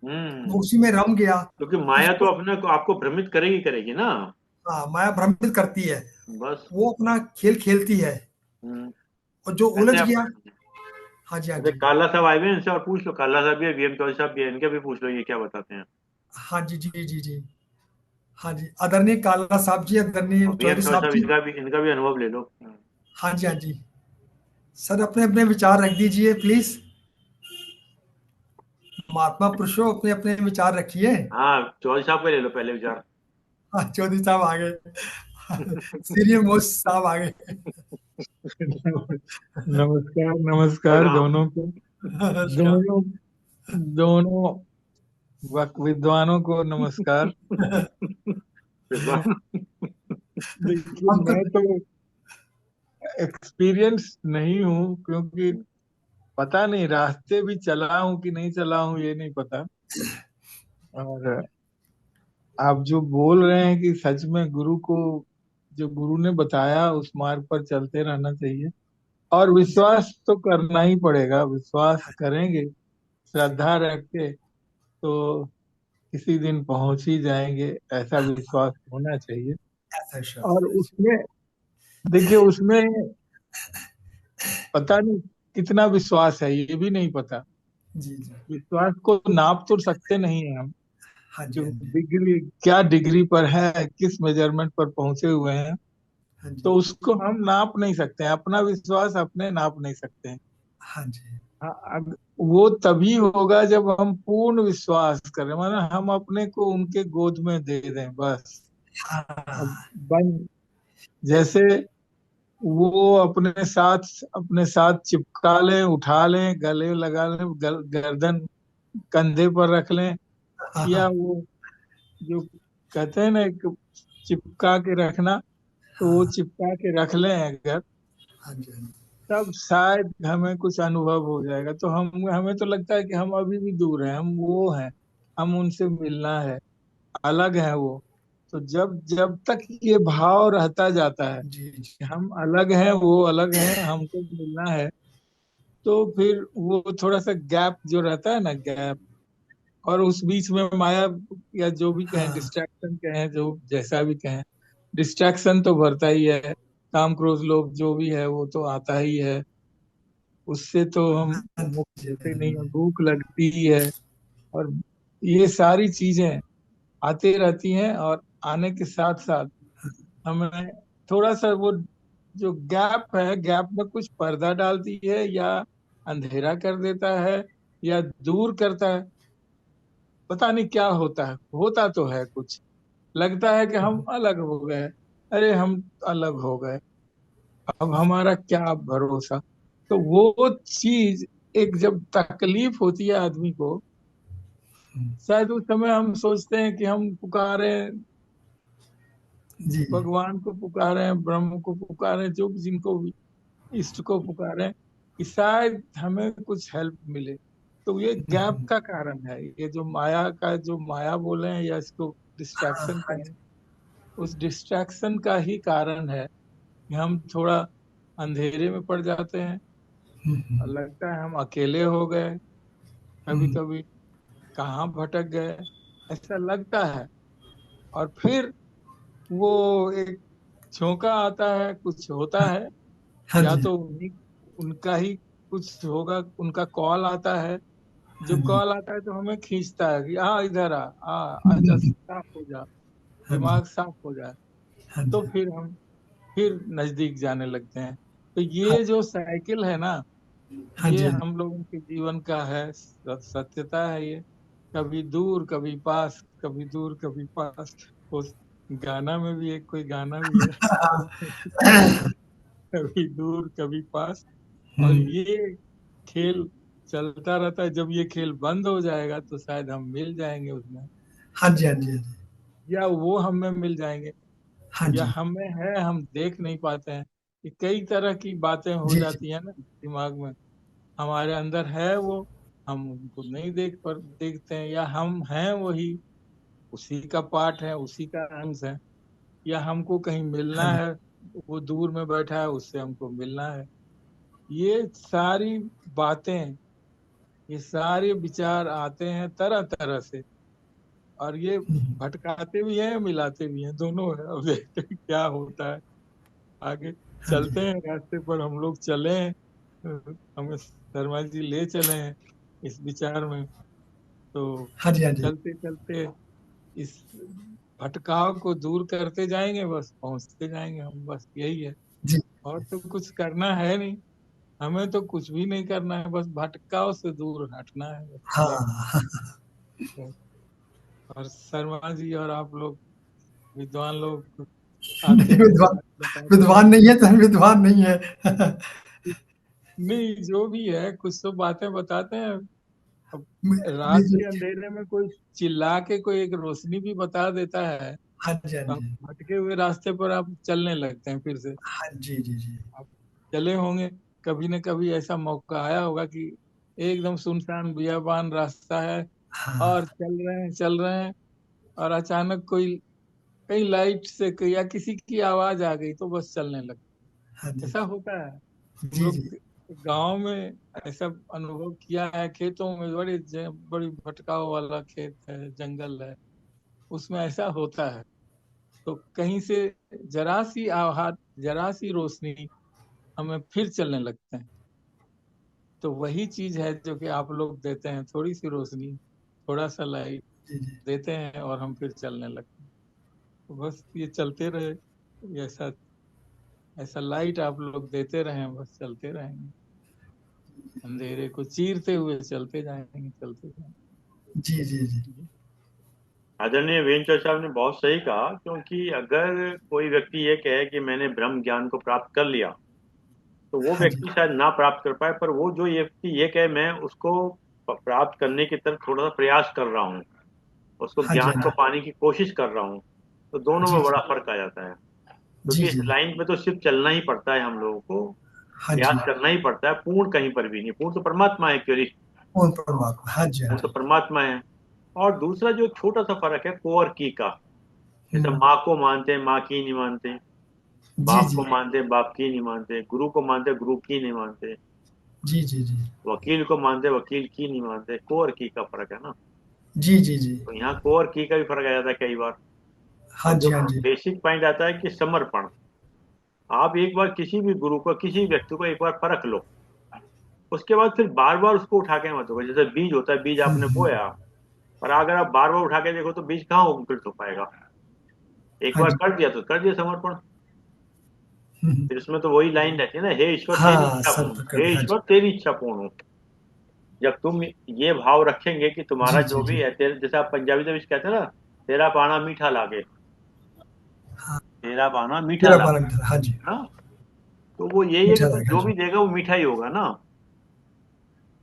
वो हम्म। उसी में रम गया, क्योंकि माया तो उसको अपने को आपको भ्रमित करेगी करेगी ना। हाँ, माया भ्रमित करती है। बस। वो अपना खेल खेलती है, हम्म। और जो ऐसे उलझ आप, गया। हाँ जी, हाँ जैसे जी। काला साहब आए हुए हैं, इनसे और पूछ लो, काला साहब भी है, वीएम चौधरी साहब भी है, इनके भी पूछ लो ये क्या बताते हैं। हाँ जी, जी, जी, जी। हाँ जी, आदरणीय काला साहब जी, आदरणीय और वीएम चौधरी चौधरी साहब साहब जी। इनका भी अनुभव ले लो। हाँ जी, हाँ जी। सर, अपने अपने विचार रख दीजिए प्लीज। महात्मा पुरुषों, अपने अपने विचार रखिए। हाँ, चौधरी साहब का ले लो पहले विचार। हाँ, चौधरी साहब आ गए। सीनियर मोस्ट साहब आ गए। नमस्कार नमस्कार प्रणाम। दोनों को। नमस्कार। दोनों दोनों विद्वानों को नमस्कार। विद्वान। देखिए, हम तो मैं तो एक्सपीरियंस नहीं हूँ, क्योंकि पता नहीं रास्ते भी चला हूँ कि नहीं चला हूँ, ये नहीं पता। और आप जो बोल रहे हैं कि सच में गुरु को, जो गुरु ने बताया उस मार्ग पर चलते रहना चाहिए, और विश्वास तो करना ही पड़ेगा। विश्वास करेंगे श्रद्धा रख के, तो किसी दिन पहुंच ही जाएंगे, ऐसा विश्वास होना चाहिए। ऐसा और श्योर। उसमें देखिए, उसमें पता नहीं कितना विश्वास है, ये भी नहीं पता। जी, जी। विश्वास को नाप तो सकते नहीं है हम, हाँ जी, जो हाँ जी, डिग्री, क्या डिग्री पर है, किस मेजरमेंट पर पहुंचे हुए हैं, हाँ जी, तो उसको हम नाप नहीं सकते हैं। अपना विश्वास अपने नाप नहीं सकते हैं। हाँ जी। हाँ, वो तभी होगा जब हम पूर्ण विश्वास करें, माना हम अपने को उनके गोद में दे दें बस। अब हाँ, बन जैसे वो अपने साथ चिपका लें, उठा लें, गले लगा लें, गर्दन कंधे पर रख लें, हाँ, या हाँ, वो जो कहते हैं ना, एक चिपका के रखना, तो वो चिपका के रख लें अगर, हाँ जी, हाँ जी। तब शायद हमें कुछ अनुभव हो जाएगा। तो हमें तो लगता है कि हम अभी भी दूर हैं, हम वो हैं, हम उनसे मिलना है, अलग है वो। तो जब जब तक ये भाव रहता जाता है जी, जी। कि हम अलग हैं, वो अलग है, हमको मिलना है, तो फिर वो थोड़ा सा गैप जो रहता है ना, गैप, और उस बीच में माया, या जो भी कहें, हाँ, डिस्ट्रैक्शन कहें, जो जैसा भी कहें, डिस्ट्रैक्शन तो बढ़ता ही है। काम क्रोध लोभ जो भी है वो तो आता ही है, उससे तो हम हाँ मुक्त जी, होते नहीं हैं। भूख लगती ही है, और ये सारी चीजें आती रहती हैं, और आने के साथ साथ हमें थोड़ा सा वो जो गैप है, गैप में कुछ पर्दा डालती है, या अंधेरा कर देता है, या दूर करता है। पता नहीं क्या होता है, होता तो है कुछ। लगता है कि हम अलग हो गए, अरे हम अलग हो गए, अब हमारा क्या भरोसा। तो वो चीज, एक जब तकलीफ होती है आदमी को, शायद उस समय हम सोचते हैं कि हम पुकारे, जी। भगवान को पुकारे, ब्रह्म को पुकारे, जो जिनको भी, इष्ट को पुकारे, कि शायद हमें कुछ हेल्प मिले। तो ये गैप का कारण है, ये जो माया का, जो माया बोले हैं या इसको हाँ, डिस्ट्रैक्शन हाँ कहें, जी। उस डिस्ट्रैक्शन का ही कारण है कि हम थोड़ा अंधेरे में पड़ जाते हैं, और लगता है हम अकेले हो गए, कभी कभी कहाँ भटक गए, ऐसा लगता है। और फिर वो एक झोंका आता है, कुछ होता है, हाँ या जी। तो उनका ही कुछ होगा, उनका कॉल आता है। जो हाँ जी। कॉल आता है तो हमें खींचता है कि इधर आजा, साफ हो जा, हाँ जी। दिमाग साफ हो जाए। हाँ तो जी। फिर हम फिर नजदीक जाने लगते हैं। तो हाँ ये जो साइकिल है ना, हाँ ये जी। हाँ जी। हम लोगों के जीवन का है, सत्यता है ये। कभी दूर कभी पास, कभी दूर कभी पास। उस गाना में भी एक कोई गाना भी है, कभी दूर कभी पास। और हम्म, ये खेल चलता रहता है। जब ये खेल बंद हो जाएगा तो शायद हम मिल जाएंगे उसमें, हाँ जी। हाँ जी। हाँ जी। या वो हमें मिल जाएंगे, हाँ या जी। हमें है, हम देख नहीं पाते हैं। कि कई तरह की बातें हो जी जी। जाती है ना दिमाग में, हमारे अंदर है वो, हम उनको नहीं देखते हैं, या हम हैं वही, उसी का पार्ट है, उसी का अंश है, या हमको कहीं हाँ मिलना जी। है, वो दूर में बैठा है, उससे हमको मिलना है। ये सारी बातें, ये सारे विचार आते हैं तरह तरह से, और ये भटकाते भी हैं, मिलाते भी हैं, दोनों है। अब देखते हैं क्या होता है आगे। हाँ जी। चलते हैं रास्ते पर, हम लोग चले हैं, हमें शर्मा जी ले चले हैं इस विचार में। तो हाँ जी। हाँ जी। चलते चलते इस भटकाव को दूर करते जाएंगे, बस पहुंचते जाएंगे हम, बस यही है। जी। और तो कुछ करना है नहीं, हमें तो कुछ भी नहीं करना है, बस भटकाव से दूर हटना है, बस यही हाँ। है। और शर्मा जी और आप लोग, विद्वान लोग, आते नहीं, हैं, विद्वान, बात बताते हैं। विद्वान नहीं है तो हम विद्वान नहीं है। नहीं, जो भी है, कुछ तो बातें बताते हैं। अब जी रात जी। के अंधेरे में कोई चिल्ला के कोई एक रोशनी भी बता देता है, हाँ जी। हाँ तो हम जी। भटके हुए रास्ते पर आप चलने लगते हैं फिर से। हाँ जी। जी जी। आप चले होंगे, कभी न कभी ऐसा मौका आया होगा कि एकदम सुनसान बियाबान रास्ता है, हाँ। और चल रहे हैं, और अचानक कोई, कहीं लाइट से या किसी की आवाज आ गई, तो बस चलने लगे। हाँ जी। ऐसा होता है। हम जी लोग जी। गांव में ऐसा अनुभव किया है, खेतों में बड़ी भटकाव वाला खेत है, जंगल है, उसमें ऐसा होता है। तो कहीं से जरा सी आवाज, जरा सी रोशनी, हमें फिर चलने लगते हैं। तो वही चीज है जो कि आप लोग देते हैं, थोड़ी सी रोशनी, थोड़ा सा लाइट जी जी। देते हैं, और हम फिर चलने लगते हैं। तो बस ये चलते रहे, ये ऐसा ऐसा लाइट आप लोग देते रहे, बस चलते रहेंगे, अंधेरे को चीरते हुए चलते जाएंगे, चलते जी जी। जी। जाएंगे। आदरणीय वेंचर साहब ने बहुत सही कहा, क्योंकि अगर कोई व्यक्ति ये कहे कि मैंने ब्रह्म ज्ञान को प्राप्त कर लिया, तो वो हाँ जी। व्यक्ति शायद ना प्राप्त कर पाए, पर वो जो ये व्यक्ति ये कहे मैं उसको प्राप्त करने की तरफ थोड़ा सा प्रयास कर रहा हूँ, उसको हाँ जी। हाँ ज्ञान को जी। पाने की कोशिश कर रहा हूँ, तो दोनों जी में जी। बड़ा फर्क आ जाता है। जी क्योंकि इस जी। लाइन में तो सिर्फ चलना ही पड़ता है हम लोगों को, हाँ जी। प्रयास करना ही पड़ता है, पूर्ण कहीं पर भी नहीं। पूर्ण तो परमात्मा है, क्यों? पूर्ण परमात्मा। हाँ जी। हाँ पूर्ण तो जी। परमात्मा है। और दूसरा जो छोटा सा फर्क है को और की का, जैसे हम्म, माँ को मानते हैं, माँ की नहीं मानते, जी बाप जी। को मानते हैं, बाप की नहीं मानते, गुरु को मानते हैं, गुरु की नहीं मानते, जी जी। जी वकील को मानते हैं, वकील की नहीं मानते। को और की का फर्क है ना। जी। जी जी। तो यहाँ को और की का भी फर्क आ जाता है कई बार। हाँ और जो जी। हाँ जी। बेसिक पॉइंट आता है कि समर्पण। आप एक बार किसी भी गुरु को, किसी व्यक्ति को एक बार परख लो, उसके बाद फिर बार बार उसको उठा के मत दो। जैसे बीज होता है, बीज आपने हम्म, बोया, पर अगर आप बार बार उठा के देखो तो बीज कहाँ अंकुरित हो पाएगा। एक हाँ बार जी। कर दिया तो कर दिया समर्पण। फिर उसमें तो वही लाइन रहती है ना, हे ईश्वर तेरी हाँ, इच्छा सब पूर्ण, कर हे हाँ जी। ईश्वर तेरी इच्छा पूर्ण हो। जब तुम ये भाव रखेंगे कि तुम्हारा जी, जो जी, भी जी। है, तेरे जैसे आप पंजाबी में भी कहते हैं ना, तेरा पाना मीठा लागे, हाँ, तेरा पाना मीठा मेरा लागे, पालन मीठा, हाँ जी, है ना। तो वो यही है कि मीठा तुम रहेगा जो जी। भी देगा वो मीठा ही होगा ना।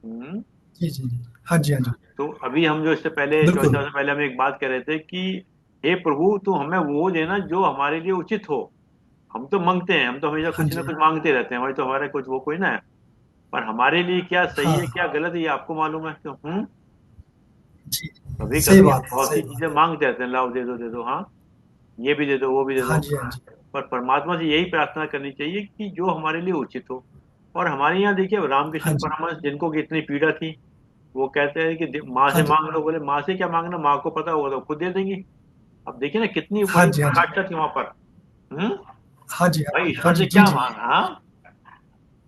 हम्म। जी, जी, जी। हाँ जी, हाँ जी। तो अभी हम जो इससे पहले बिल्कुल। चौथा से पहले हम एक बात कर रहे थे कि हे प्रभु तू हमें वो देना जो हमारे लिए उचित हो। हम तो मांगते हैं, हम तो हमेशा हाँ कुछ ना जी। कुछ मांगते रहते हैं, हमारे तो हमारा कुछ वो कोई ना है। पर हमारे लिए क्या सही है हाँ, क्या गलत है ये आपको मालूम है क्यों? जी। कभी सही कभी हम बात है, बहुत सी सही चीजें बात है। मांगते रहते हैं, लाओ दे दो, हाँ ये भी दे दो वो भी दे हाँ दो। जी, हाँ जी। पर परमात्मा से यही प्रार्थना करनी चाहिए कि जो हमारे लिए उचित हो। और हमारे यहाँ देखिए हाँ रामकृष्ण जी। परमहंस जिनको कि इतनी पीड़ा थी, वो कहते हैं कि माँ हाँ से जी। मांग लो। बोले माँ से क्या मांगना, माँ को पता होगा तो खुद दे देंगी। अब देखिए ना कितनी हाँ बड़ी जी, हाँ जी। प्रकाष्ठा थी वहां पर। हम्म। हाँ जी, हाँ भाई जी। हाँ ईश्वर जी, से जी, क्या जी। मांगना, हाँ। हाँ,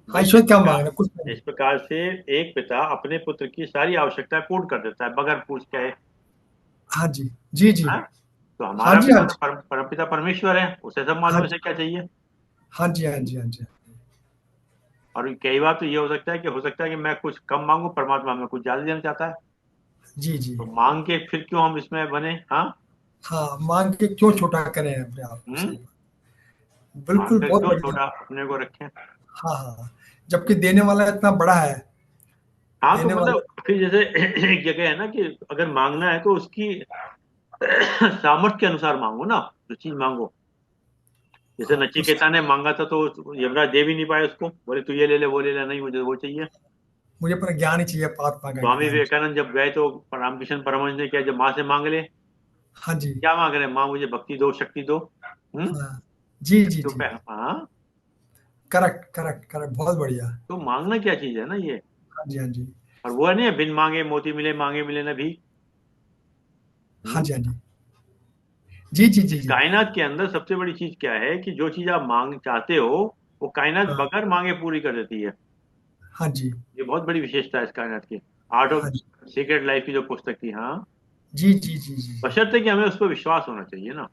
भाई ईश्वर क्या माँगना, कुछ नहीं। इस प्रकार से एक पिता अपने पुत्र की सारी आवश्यकताएं पूर्ण कर देता है बगैर पूछ के। हाँ जी। जी, जी। हाँ? तो हाँ हमारा जी, हाँ पिता तो जी। परमपिता परमेश्वर है, उसे सब हाँ मालूम है जी। उसे क्या चाहिए। हाँ जी, हाँ जी, हाँ जी। और कई बार तो ये हो सकता है कि मैं कुछ कम मांगू, परमात्मा हमें कुछ ज्यादा देना चाहता है। जी, जी। तो मांग के फिर क्यों हम इसमें बने, हाँ। हाँ, माँग के क्यों छोटा करें अपने आप को, हम्म। सही बात। मांग बिल्कुल, कर बहुत क्यों बढ़िया। छोटा अपने को रखें। हाँ, हाँ, हाँ। जबकि देने वाला इतना बड़ा है, हाँ तो देने वाला। मतलब फिर जैसे एक जगह है ना कि अगर मांगना है तो उसकी सामर्थ्य के अनुसार मांगो ना, जो चीज मांगो। जैसे हाँ, उस नचिकेता ने मांगा था तो यमराज दे भी नहीं पाए उसको, बोले तू ये ले ले वो ले ले, नहीं मुझे वो चाहिए। मुझे पर ज्ञान ही चाहिए, परमात्मा का स्वामी ज्ञान। विवेकानंद जब गए तो रामकृष्ण परमहंस ने क्या, जब माँ से मांग ले, हाँ जी। क्या मांग रहे हैं, माँ मुझे भक्ति दो शक्ति दो। हाँ। जी, जी, तो जी। हाँ। करेक्ट, करेक्ट, करेक्ट, बहुत बढ़िया। तो मांगना क्या चीज है ना ये। हाँ जी, हाँ जी। और वो है नहीं, बिन मांगे मोती मिले, मांगे मिले ना भी। हाँ जी, हाँ जी। जी, जी, जी, इस जी। कायनात के अंदर सबसे बड़ी चीज क्या है कि जो चीज आप मांग चाहते हो वो कायनात हाँ, बगैर मांगे पूरी कर देती है। हाँ जी। ये बहुत बड़ी विशेषता है इस कायनात की। आर्ट हाँ ऑफ जी। सीक्रेट लाइफ की जो पुस्तक थी, हाँ। जी, जी, जी, जी, जी। बशर्ते कि हमें उस पर विश्वास होना चाहिए ना,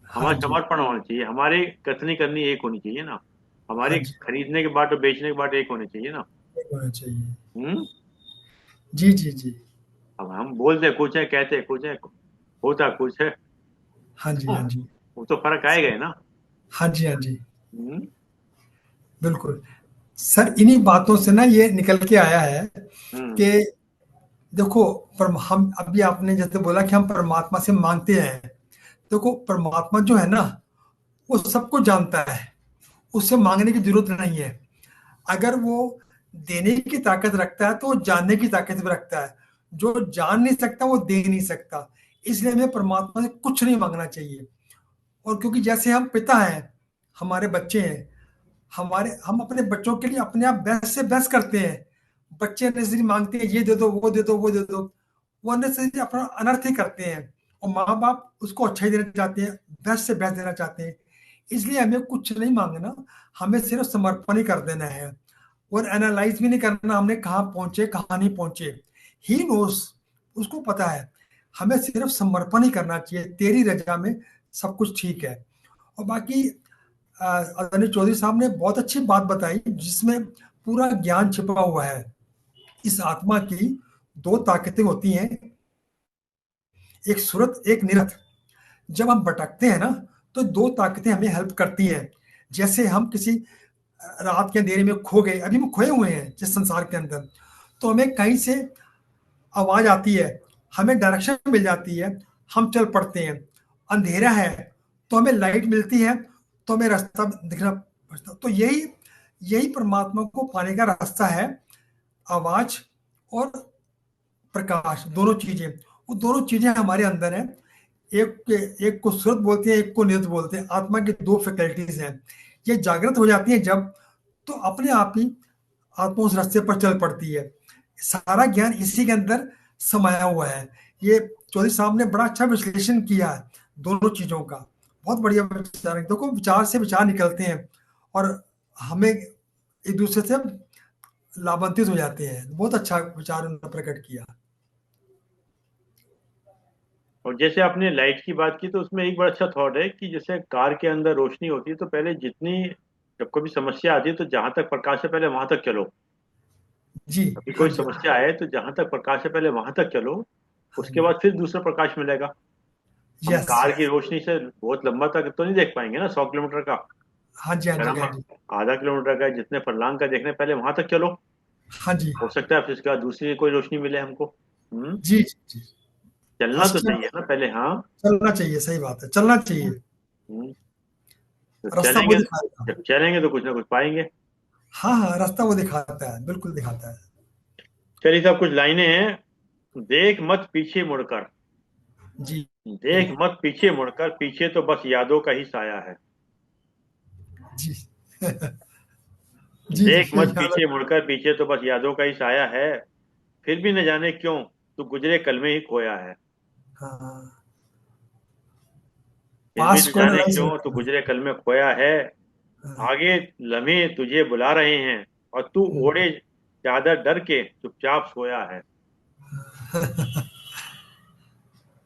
हाँ हमारा जी। समर्पण होना चाहिए, हमारी कथनी करनी एक होनी चाहिए ना, हाँ हमारी जी। खरीदने के बाद और बेचने के बाद एक होनी चाहिए ना। एक होना चाहिए। हम्म। जी, जी, जी। अब हम बोलते कुछ है कहते कुछ है, होता कुछ है। हाँ जी, हाँ जी। वो तो फर्क आएगा ही ना। हाँ जी, हाँ जी। हम्म। बिल्कुल। सर, इन्हीं बातों से ना ये निकल के आया है हम्म। कि देखो, हम अभी आपने जैसे बोला कि हम परमात्मा से माँगते हैं। देखो, परमात्मा जो है ना, वो सब कुछ जानता है। उससे माँगने की ज़रूरत नहीं है। अगर वो देने की ताकत रखता है, तो वो जानने की ताकत भी रखता है। जो जान नहीं सकता, वो दे नहीं सकता। इसलिए हमें परमात्मा से कुछ नहीं माँगना चाहिए। और क्योंकि जैसे हम पिता हैं, हमारे बच्चे हैं, हम अपने बच्चों के लिए अपने आप बेस्ट से बेस्ट करते हैं। बच्चे अननेसेसरी मांगते हैं, ये दे दो वो दे दो वो दे दो, वो अननेसेसरी अपना अनर्थ ही करते हैं। और माँ बाप उसको अच्छा ही देना चाहते हैं, बेस्ट से बेस्ट देना चाहते हैं। इसलिए हमें कुछ नहीं मांगना, हमें सिर्फ समर्पण ही कर देना है। और एनालाइज भी नहीं करना हमने कहाँ पहुंचे कहाँ नहीं पहुंचे। ही नोस, उसको पता है। हमें सिर्फ समर्पण ही करना चाहिए, तेरी रजा में सब कुछ ठीक है। और बाकी आदरणीय चौधरी साहब ने बहुत अच्छी बात बताई, जिसमें पूरा ज्ञान छिपा हुआ है। इस आत्मा की दो ताकतें होती हैं, एक सुरत एक निरत। जब हम भटकते हैं ना, तो दो ताकतें हमें हेल्प करती हैं। जैसे हम किसी रात के अंधेरे में खो गए, अभी हम खोए हुए हैं जिस संसार के अंदर, तो हमें कहीं से आवाज आती है, हमें डायरेक्शन मिल जाती है, हम चल पड़ते हैं। अंधेरा है तो हमें लाइट मिलती है, तो हमें रास्ता दिखना पड़ता। तो यही यही परमात्मा को पाने का रास्ता है। आवाज और प्रकाश, दोनों चीजें, वो दोनों चीजें हमारे अंदर हैं। एक को सुरत बोलते हैं, एक को निरत बोलते हैं। आत्मा की दो फैकल्टीज हैं। ये जागृत हो जाती है जब, तो अपने आप ही आत्मा उस रास्ते पर चल पड़ती है। सारा ज्ञान इसी के अंदर समाया हुआ है। ये चौधरी साहब ने बड़ा अच्छा विश्लेषण किया है दोनों चीजों का। बहुत बढ़िया विचार है। देखो, विचार से विचार निकलते हैं और हमें एक दूसरे से लाभान्वित हो जाते हैं। बहुत अच्छा विचार उन्होंने प्रकट किया। और जैसे आपने लाइट की बात की तो उसमें एक बड़ा अच्छा थॉट है कि जैसे कार के अंदर रोशनी होती है तो पहले जितनी जब कोई समस्या आती है तो जहां तक प्रकाश है पहले वहां तक चलो। जी। अभी हाँ कोई जी। समस्या आए तो जहां तक प्रकाश है पहले वहां तक चलो, हाँ उसके जी। बाद फिर दूसरा प्रकाश मिलेगा। हम यस कार की यस। रोशनी से बहुत लंबा तक तो नहीं देख पाएंगे ना, 100 किलोमीटर का। हाँ जी हाँ अगर जी हम हाँ जी। आधा किलोमीटर का जितने फरलांग का देखने पहले वहां तक चलो। हाँ जी। हो सकता है फिर उसके बाद दूसरी कोई रोशनी मिले हमको। जी जी जी। चलना तो फर्स्ट चाहिए ना पहले, हाँ। चलना चाहिए, सही बात है, चलना चाहिए। हम्म, तो रास्ता वो चलेंगे। दिखाएगा। जब चलेंगे तो कुछ ना कुछ पाएंगे। हाँ हाँ, रास्ता वो दिखाता है, बिल्कुल दिखाता है। चलिए सब कुछ लाइनें हैं। देख मत पीछे मुड़कर, जी देख मत पीछे मुड़कर, पीछे तो बस यादों का ही साया है। जी। जी देख जी मत याद पीछे मुड़कर, पीछे तो बस यादों का ही साया है। फिर भी न जाने क्यों तू गुजरे कल में ही खोया है। हाँ, फिर भी पास्ट न को जाने एनालाइज क्यों तू करना। गुजरे कल में खोया है। हाँ। आगे लम्हे तुझे बुला रहे हैं, और तू ओढ़े चादर डर के चुपचाप सोया है।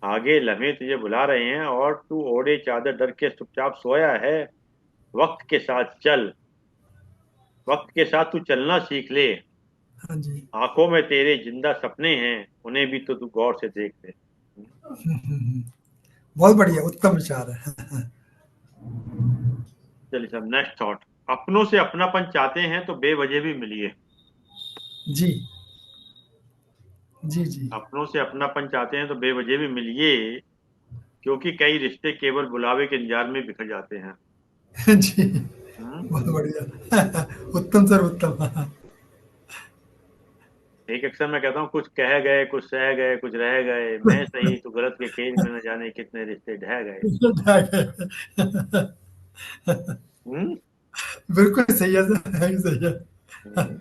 आगे लम्हे तुझे बुला रहे हैं और तू ओढ़े चादर डर के चुपचाप सोया है। वक्त के साथ चल, वक्त के साथ तू चलना सीख ले। हाँ जी। आंखों में तेरे जिंदा सपने हैं, उन्हें भी तो तू गौर से देख ले। बहुत बढ़िया, उत्तम विचार है। चलिए सब नेक्स्ट थॉट। अपनों से अपनापन चाहते हैं तो बेवजह भी मिलिए। जी जी जी। अपनों से अपनापन चाहते हैं तो बेवजह भी मिलिए, क्योंकि कई रिश्ते केवल बुलावे के इंतजार में बिखर जाते हैं। जी, हम्म? बहुत बढ़िया। उत्तम सर, उत्तम। एक अक्सर मैं कहता हूँ, कुछ कह गए कुछ सह गए कुछ रह गए, मैं सही तो गलत के खेल में न जाने कितने रिश्ते ढह गए। हम्म? बिल्कुल सही है सर, सही है। हम्म।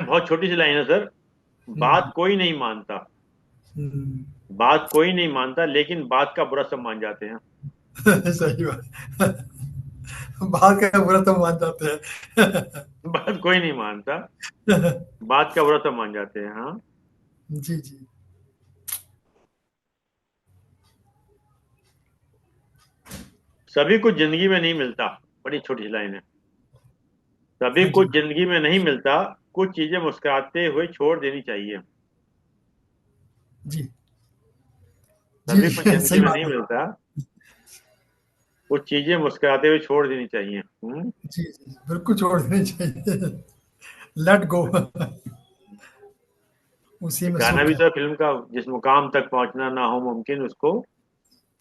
बहुत छोटी सी लाइन है सर। बात कोई नहीं मानता, हम्म, बात कोई नहीं मानता, लेकिन बात का बुरा सब मान जाते हैं। सही बात। बात का बुरा तो मान जाते हैं। बात कोई नहीं मानता, बात का बुरा सब मान जाते हैं, हाँ। जी जी। सभी कुछ जिंदगी में नहीं मिलता। बड़ी छोटी सी लाइन है। सभी हाँ जी। कुछ जिंदगी में नहीं मिलता, कुछ चीजें मुस्कुराते हुए छोड़ देनी चाहिए। जी जी। सभी कुछ जिंदगी सही में बात नहीं है। मिलता, कुछ चीजें मुस्कुराते हुए छोड़ देनी चाहिए। जी जी, बिल्कुल छोड़ देनी चाहिए। Let go. उसी एक में गाना सुख भी है। तो है फिल्म का, जिस मुकाम तक पहुंचना ना हो मुमकिन, उसको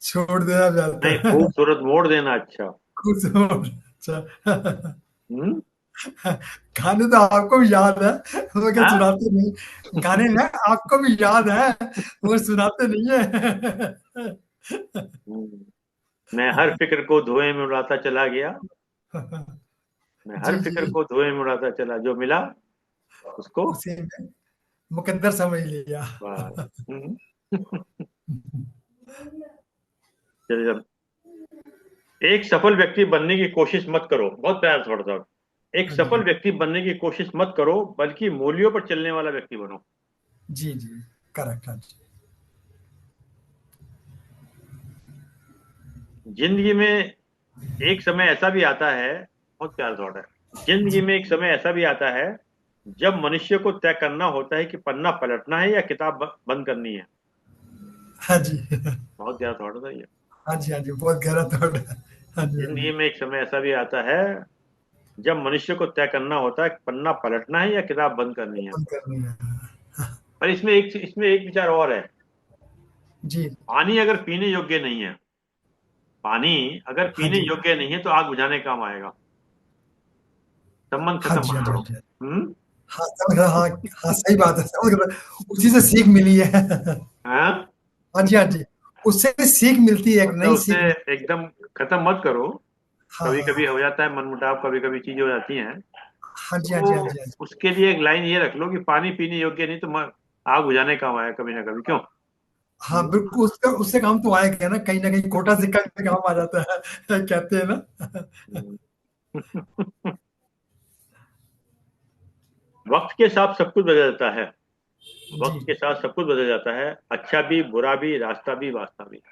छोड़ देना नहीं, बेहतर है। खूबसूरत मोड़ देना अच्छा। खुद से अच्छा। हम्म। गाने तो आपको भी याद है, वो क्या हाँ। सुनाते नहीं? गाने ना आपको भी याद है, वो सुनाते नहीं है। हम्म। मैं हर फिक्र को धुएं में उड़ाता चला गया, मैं हर जी फिक्र जी। को धुएं में उड़ाता चला, जो मिला उसको उसी में मुकद्दर समझ लिया। बस। हम्म। चलिए अब, एक सफल व्यक्ति बनने की कोशिश मत करो। बहुत प्यार थोड़ा सा। एक हाँ जी। सफल व्यक्ति बनने की कोशिश मत करो, बल्कि मूल्यों पर चलने वाला व्यक्ति बनो। जी जी। करेक्ट। हाँ जी। जिंदगी में एक समय ऐसा भी आता है, बहुत प्यार थॉट है। जिंदगी जी। में एक समय ऐसा भी आता है जब मनुष्य को तय करना होता है कि पन्ना पलटना है या किताब बंद करनी है। हाँ जी। बहुत प्यार थॉट होता है ये। हाँ जी हाँ जी, बहुत गहरा थॉट है। हाँ जी हाँ जिंदगी जी। में एक समय ऐसा भी आता है जब मनुष्य को तय करना होता है कि पन्ना पलटना है या किताब बंद करनी है। बंद करनी है। पर इसमें एक विचार और है। जी। पानी अगर पीने योग्य नहीं है, पानी अगर हाँ पीने जी योग्य नहीं है तो आग बुझाने काम आएगा। संबंध हाँ खत्म जी। मत हाँ जी करो। हाँ जी। हम्म। हाँ समझ रहा, हाँ हाँ, सही बात है, समझ रहा, उसी से सीख मिली है। हाँ। हाँ जी हाँ जी। उससे सीख मिलती है, एक मतलब नई उसे सीख मिलती है। एकदम खत्म मत करो। हाँ कभी हाँ कभी हो जाता है मनमुटाव, कभी कभी चीजें हो जाती हैं। हाँ जी हाँ जी हाँ तो जी हाँ जी। उसके लिए एक लाइन ये रख लो कि पानी पीने योग्य नहीं तो आग बुझाने काम आया कभी ना कभी, क्यों। हाँ बिल्कुल, उसका उससे काम तो आएगा ना कहीं खोटा सिक्का भी काम आ जाता है। कहते हैं ना। हम्म। वक्त के साथ सब कुछ बदल जाता है। जी वक्त के साथ सब कुछ बदल जाता है, अच्छा भी बुरा भी, रास्ता भी वास्ता भी।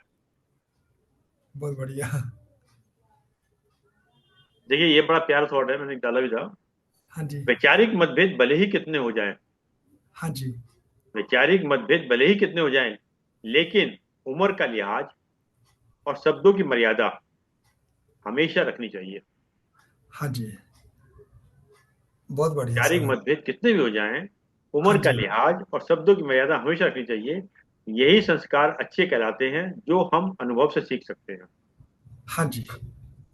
बहुत बढ़िया। देखिए ये बड़ा प्यारा थॉट है, मैंने डाला भी था। हाँ जी। वैचारिक मतभेद भले ही कितने हो जाएं, हाँ जी। वैचारिक मतभेद भले ही कितने हो जाएं, लेकिन उम्र का लिहाज और शब्दों की मर्यादा हमेशा रखनी चाहिए। हाँ जी। बहुत बढ़िया वैचारिक सर। मतभेद कितने भी हो जाएं, हाँ उम्र का जी। लिहाज और शब्दों की मर्यादा हमेशा रखनी चाहिए। यही संस्कार अच्छे कहलाते हैं, जो हम अनुभव से सीख सकते हैं। हाँ जी।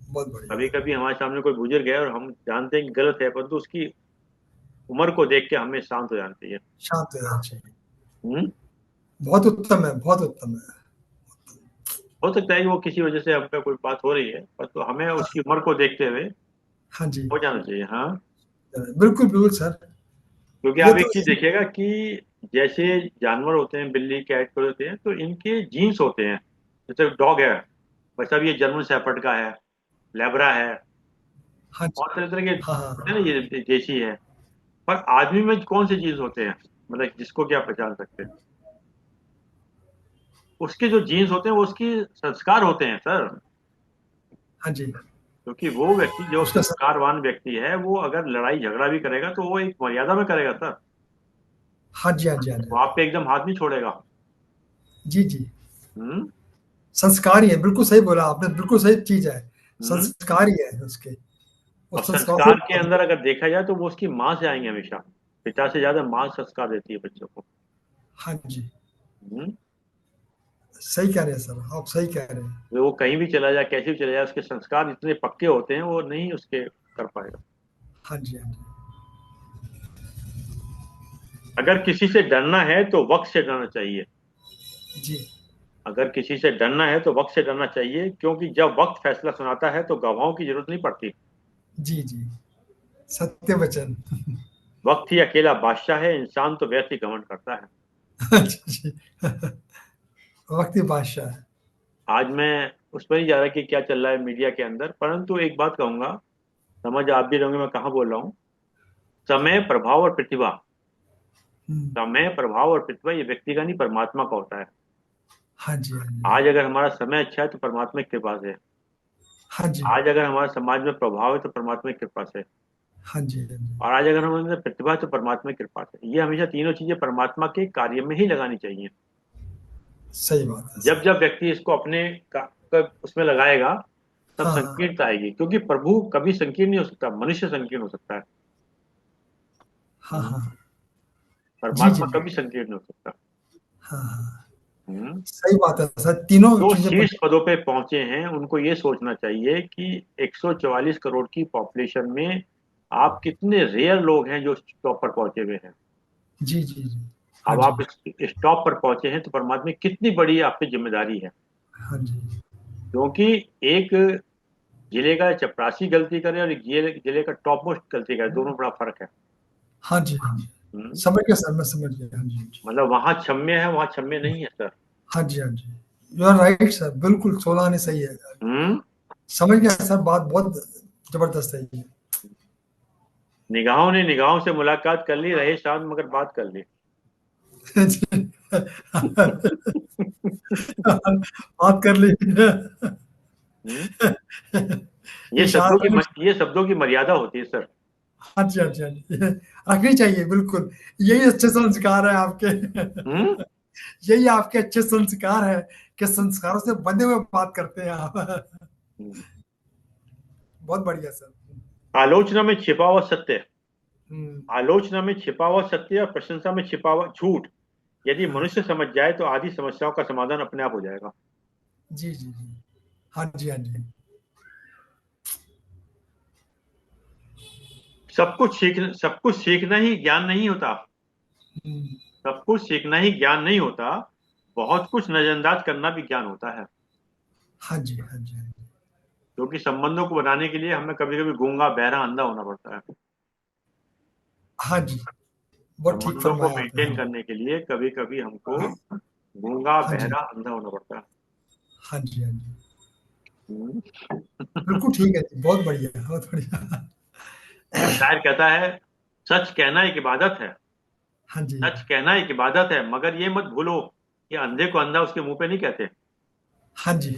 बहुत कभी बढ़िया। कभी हमारे सामने कोई बुजुर्ग है और हम जानते हैं कि गलत है, परंतु उसकी उम्र को देख के हमें शांत हो जाना चाहिए। शांत रहना चाहिए। हम्म। बहुत उत्तम है, बहुत उत्तम है। हो सकता है कि वो किसी वजह से हम पे कोई बात हो रही है, पर तो हमें उसकी उम्र को देखते हुए हाँ जी। हो जाना चाहिए। हाँ। बिल्कुल बिल्कुल सर। क्योंकि ये आप एक तो चीज देखिएगा कि जैसे जानवर होते हैं, बिल्ली कैट को होते हैं, तो इनके जीन्स होते हैं। जैसे डॉग है, वैसा भी ये जर्मन शेफर्ड का है, लेब्रा है, हाँ जी। और तरह तरह के हाँ होते हाँ। हैं ना, ये देसी है। पर आदमी में कौन से जीन्स होते हैं, मतलब जिसको क्या पहचान सकते हैं? उसके जो जीन्स होते हैं वो उसकी संस्कार होते हैं सर। हाँ जी। क्योंकि वो व्यक्ति जो उसका सर। संस्कारवान व्यक्ति है, वो अगर लड़ाई झगड़ा भी करेगा तो वो एक मर्यादा में करेगा सर। हाँ जी। हाँ जी। हाँ जी। वो आप पे एकदम हाथ नहीं छोड़ेगा। जी जी। हम्म। संस्कार ही है, बिल्कुल सही बोला आपने, बिल्कुल सही चीज है। हम्म। संस्कार ही है उसके। और उस संस्कार से। संस्कार के अंदर अगर देखा जाए तो वो उसकी माँ से आएंगे हमेशा। पिता से ज्यादा माँ संस्कार देती है बच्चों को। हाँ जी। हम्म। सही कह रहे हैं सर, आप सही कह रहे हैं। वो कहीं भी चला जाए, कैसे भी चला जाए, उसके संस्कार इतने पक्के होते हैं, वो नहीं उसके कर पाएगा। हाँ जी। हाँ जी। अगर किसी से डरना है तो वक्त से डरना चाहिए। जी अगर किसी से डरना है तो वक्त से डरना चाहिए, क्योंकि जब वक्त फैसला सुनाता है तो गवाहों की जरूरत नहीं पड़ती। जी। जी। सत्य वचन। वक्त ही अकेला बादशाह है, इंसान तो व्यर्थ ही घमंड करता है। जी जी। वक्त ही बादशाह है। आज मैं उस पर नहीं जा रहा कि क्या चल रहा है मीडिया के अंदर, परंतु एक बात कहूंगा, समझ आप भी रहोगे मैं कहाँ बोल रहा हूँ। समय, प्रभाव और प्रतिभा। हम्म। समय, प्रभाव और प्रतिभा ये व्यक्ति का नहीं, परमात्मा का होता है। हाँ जी। हाँ जी। आज अगर हमारा समय अच्छा है तो परमात्मा की कृपा से। हाँ जी। आज अगर हमारे समाज में प्रभाव है तो परमात्मा की कृपा से। हाँ जी। हाँ जी। और आज अगर हमारे अंदर प्रतिभा है तो परमात्मा की कृपा से। ये हमेशा तीनों चीजें परमात्मा के कार्य में ही लगानी चाहिए। सही बात है जब सर। जब व्यक्ति इसको अपने उसमें लगाएगा, तब हाँ हाँ। संकीर्णता आएगी। क्योंकि प्रभु कभी संकीर्ण नहीं हो सकता, मनुष्य संकीर्ण हो सकता है। हाँ हम्म। हाँ। जी जी परमात्मा जी। कभी संकीर्ण नहीं हो सकता। हाँ हाँ। हम्म। सही बात है सर, तीनों जो चीजें शीर्ष पदों पे पहुंचे हैं उनको ये सोचना चाहिए कि 144 करोड़ की पॉपुलेशन में आप कितने रेयर लोग हैं जो टॉप पर पहुंचे हुए हैं। जी जी जी। हाँ अब जी। आप इस टॉप पर पहुंचे हैं तो परमात्मा की कितनी बड़ी आप पे जिम्मेदारी है। हाँ जी। क्योंकि एक जिले का चपरासी गलती करे और एक जिले का टॉप मोस्ट गलती करे, दोनों में बड़ा फर्क है। हाँ जी। हाँ जी। हम्म। समझ गया सर, मैं समझ गया। हाँ जी। हाँ जी। मतलब वहां क्षम्य है, वहां क्षम्य नहीं है सर। हाँ जी। हाँ जी। यू आर राइट सर, बिल्कुल 16 आने सही है। हम्म। समझ गया सर, बात बहुत जबरदस्त है ये। निगाहों ने निगाहों से मुलाकात कर ली, रहे शांत मगर बात कर ली। जी। बात कर ली। हम्म। ये शायद। ये शब्दों की मर्यादा होती है सर। हाँ जी। हाँ जी। हाँ जी। रखनी चाहिए बिल्कुल। यही अच्छे संस्कार है आपके। हम्म। यही आपके अच्छे संस्कार है कि संस्कारों से बंधे हुए बात करते हैं आप। बहुत बढ़िया सर। आलोचना में छिपा हुआ सत्य। हम्म। आलोचना में छिपा हुआ सत्य और प्रशंसा में छिपा हुआ झूठ यदि मनुष्य समझ जाए तो आदि समस्याओं का समाधान अपने आप हो जाएगा। जी जी जी। हाँ जी। हाँ जी। सब कुछ सीखना ही ज्ञान नहीं होता। हम्म। सब कुछ सीखना ही ज्ञान नहीं होता। बहुत कुछ नजरअंदाज करना भी ज्ञान होता है। हाँ जी। हाँ जी। हाँ जी। क्योंकि संबंधों को बनाने के लिए हमें कभी कभी गूंगा बहरा अंधा होना पड़ता है। हाँ जी। बहुत ठीक संबंधों को फरमाया आपने। हाँ मेंटेन जी। करने के लिए कभी कभी हमको गूंगा हाँ जी। बहरा अंधा होना पड़ता है। हाँ जी। हाँ जी। हम्म। बिल्कुल ठीक है जी, बहुत बढ़िया, बहुत बढ़िया। एक शायर कहता है, सच कहना एक इबादत है। हाँ जी। सच कहना एक इबादत है, मगर ये मत भूलो कि अंधे को अंधा उसके मुंह पे नहीं कहते। हाँ जी।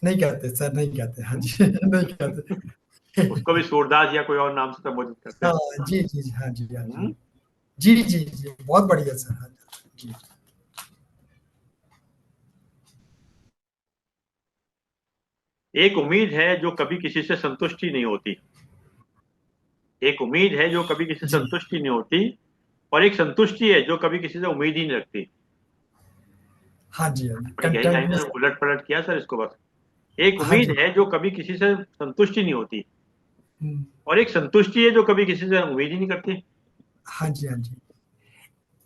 नहीं कहते सर, नहीं कहते, हाँ जी। नहीं कहते। उसको भी सूरदास या कोई और नाम से संबोधित करते हैं। हाँ जी जी जी, हाँ जी हाँ हम्म? जी। जी जी जी, बहुत बढ़िया सर, हाँ जी। एक उम्मीद है जो कभी किसी से संतुष्टि नहीं होती। एक उम्मीद है जो कभी किसी से जी संतुष्टि नहीं होती, और एक संतुष्टि है जो कभी किसी से उम्मीद ही नहीं रखती। हाँ जी, हाँ जी, बड़ी गहरी लाइन है, कंटेंटनेस। उलट पलट किया सर इसको बस। एक हाँ उम्मीद जी। है जो कभी किसी से संतुष्टि नहीं होती, हम्म, और एक संतुष्टि है जो कभी किसी से उम्मीद ही नहीं करती। हाँ जी हाँ जी,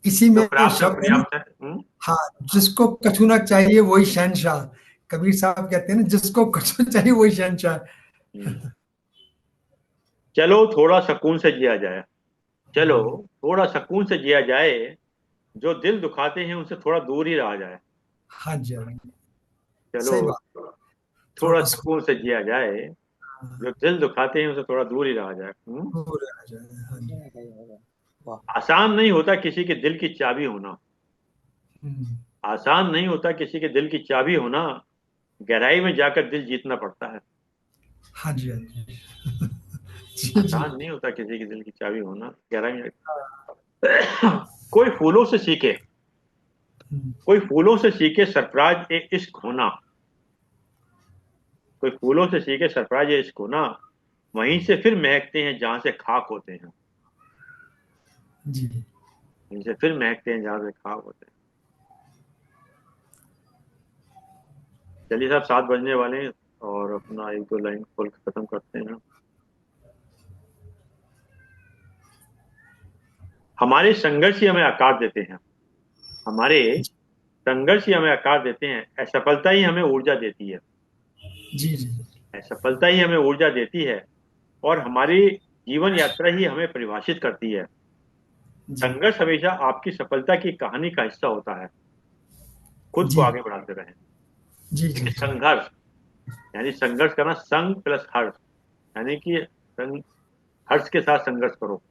इसी जो में प्राप्त है वो शब्द है ना। पर्याप्त है। हाँ, जिसको कछु ना चाहिए वही शहंशाह। कबीर साहब कहते हैं ना, जिसको कछु चाहिए वही शहंशाह। हम्म। चलो थोड़ा सुकून से जिया जाए। चलो थोड़ा सुकून से जिया जाए। जो दिल दुखाते हैं उनसे थोड़ा दूर ही रहा जाए। हाँ जी हाँ जी, चलो सही बात। थोड़ा थोड़ा सुकून से जिया जाए। जो दिल दुखाते हैं उनसे थोड़ा दूर ही रहा जाए। सुकून आ जाए, हाँ जी। वाह। आसान नहीं होता किसी के दिल की चाबी होना। हम्म, आसान नहीं होता किसी के दिल की चाबी होना। गहराई में जाकर दिल जीतना पड़ता है। हाँ जी हाँ जी। जी जी। आसान नहीं होता किसी के दिल की चाबी होना, गहराई में। कोई फूलों से सीखे। हम्म, कोई फूलों से सीखे सरफराज ए इश्क होना। कोई फूलों से सीखे सरफराज ए इश्क होना। वहीं से फिर महकते हैं जहां से खाक होते हैं। जी। वहीं से फिर महकते हैं जहां से खाक होते हैं। चलिए साहब, 7 बजने वाले हैं, और अपना एक दो लाइन खोल के खत्म करते हैं। हमारे संघर्ष ही हमें आकार देते हैं। हमारे संघर्ष ही हमें आकार देते हैं। असफलता ही हमें ऊर्जा देती है। जी जी असफलता ही हमें ऊर्जा देती है, और हमारी जीवन यात्रा ही हमें परिभाषित करती है। जी संघर्ष हमेशा आपकी सफलता की कहानी का हिस्सा होता है। खुद को जी आगे बढ़ाते रहें। जी जी क्योंकि जी। संघर्ष यानी संघर्ष करना, संग प्लस हर्ष, यानी कि हर्ष के साथ संघर्ष करो।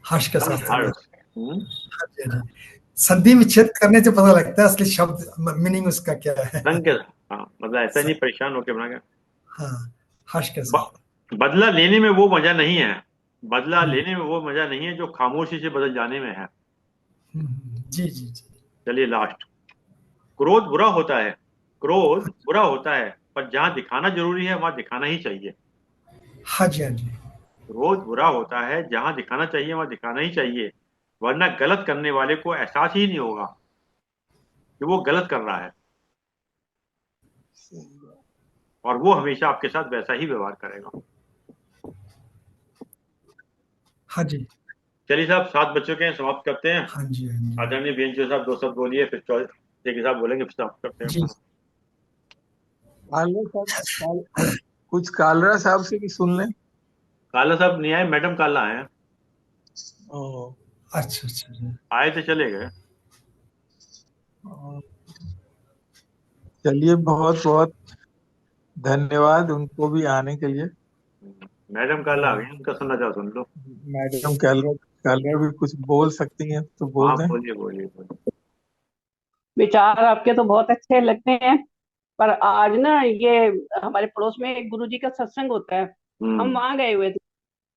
हर्ष के संग साथ संगत। हर्ष। हम्म? हाँ जी हाँ जी। संधि विच्छेद करने से पता लगता है असली शब्द मीनिंग उसका क्या है। संग के, हाँ मतलब ऐसा नहीं परेशान होकर बना। हाँ, हर्ष के ब- साथ। बदला लेने में वो मजा नहीं है। बदला हम्म, लेने में वो मजा नहीं है जो खामोशी से बदल जाने में है। जी जी जी। चलिए लास्ट। क्रोध बुरा होता है। क्रोध बुरा होता है, पर जहां दिखाना जरूरी है वहां दिखाना ही चाहिए। हाँ जी हाँ जी। क्रोध बुरा होता है, जहां दिखाना चाहिए वहां दिखाना ही चाहिए। वरना गलत करने वाले को एहसास ही नहीं होगा कि वो गलत कर रहा है, और वो हमेशा आपके साथ वैसा ही व्यवहार करेगा। हाँ जी चलिए साहब, 7 बज चुके हैं, समाप्त करते हैं। हाँ जी हाँ जी। आदरणीय बीएनजी साहब 2 शब्द बोलिए, फिर के साहब बोलेंगे, फिर समाप्त करते जी हैं। कालरा साहब, कुछ कालरा साहब से भी सुन लें। काला साहब नहीं आए, मैडम काला आए। ओ, अच्छा अच्छा अच्छा। आए थे चले गए। ओ, चलिए, बहुत बहुत धन्यवाद उनको भी आने के लिए। मैडम काला आ हाँ गई, उनका सुनना चाहो सुन लो। मैडम कालरा, कालरा भी कुछ बोल सकती हैं तो बोल हाँ दें। बोलिए बोलिए बोलिए। विचार आपके तो बहुत अच्छे लगते हैं, पर आज ना ये हमारे पड़ोस में एक गुरुजी का सत्संग होता है। हम हम्म। वहां गए हुए थे।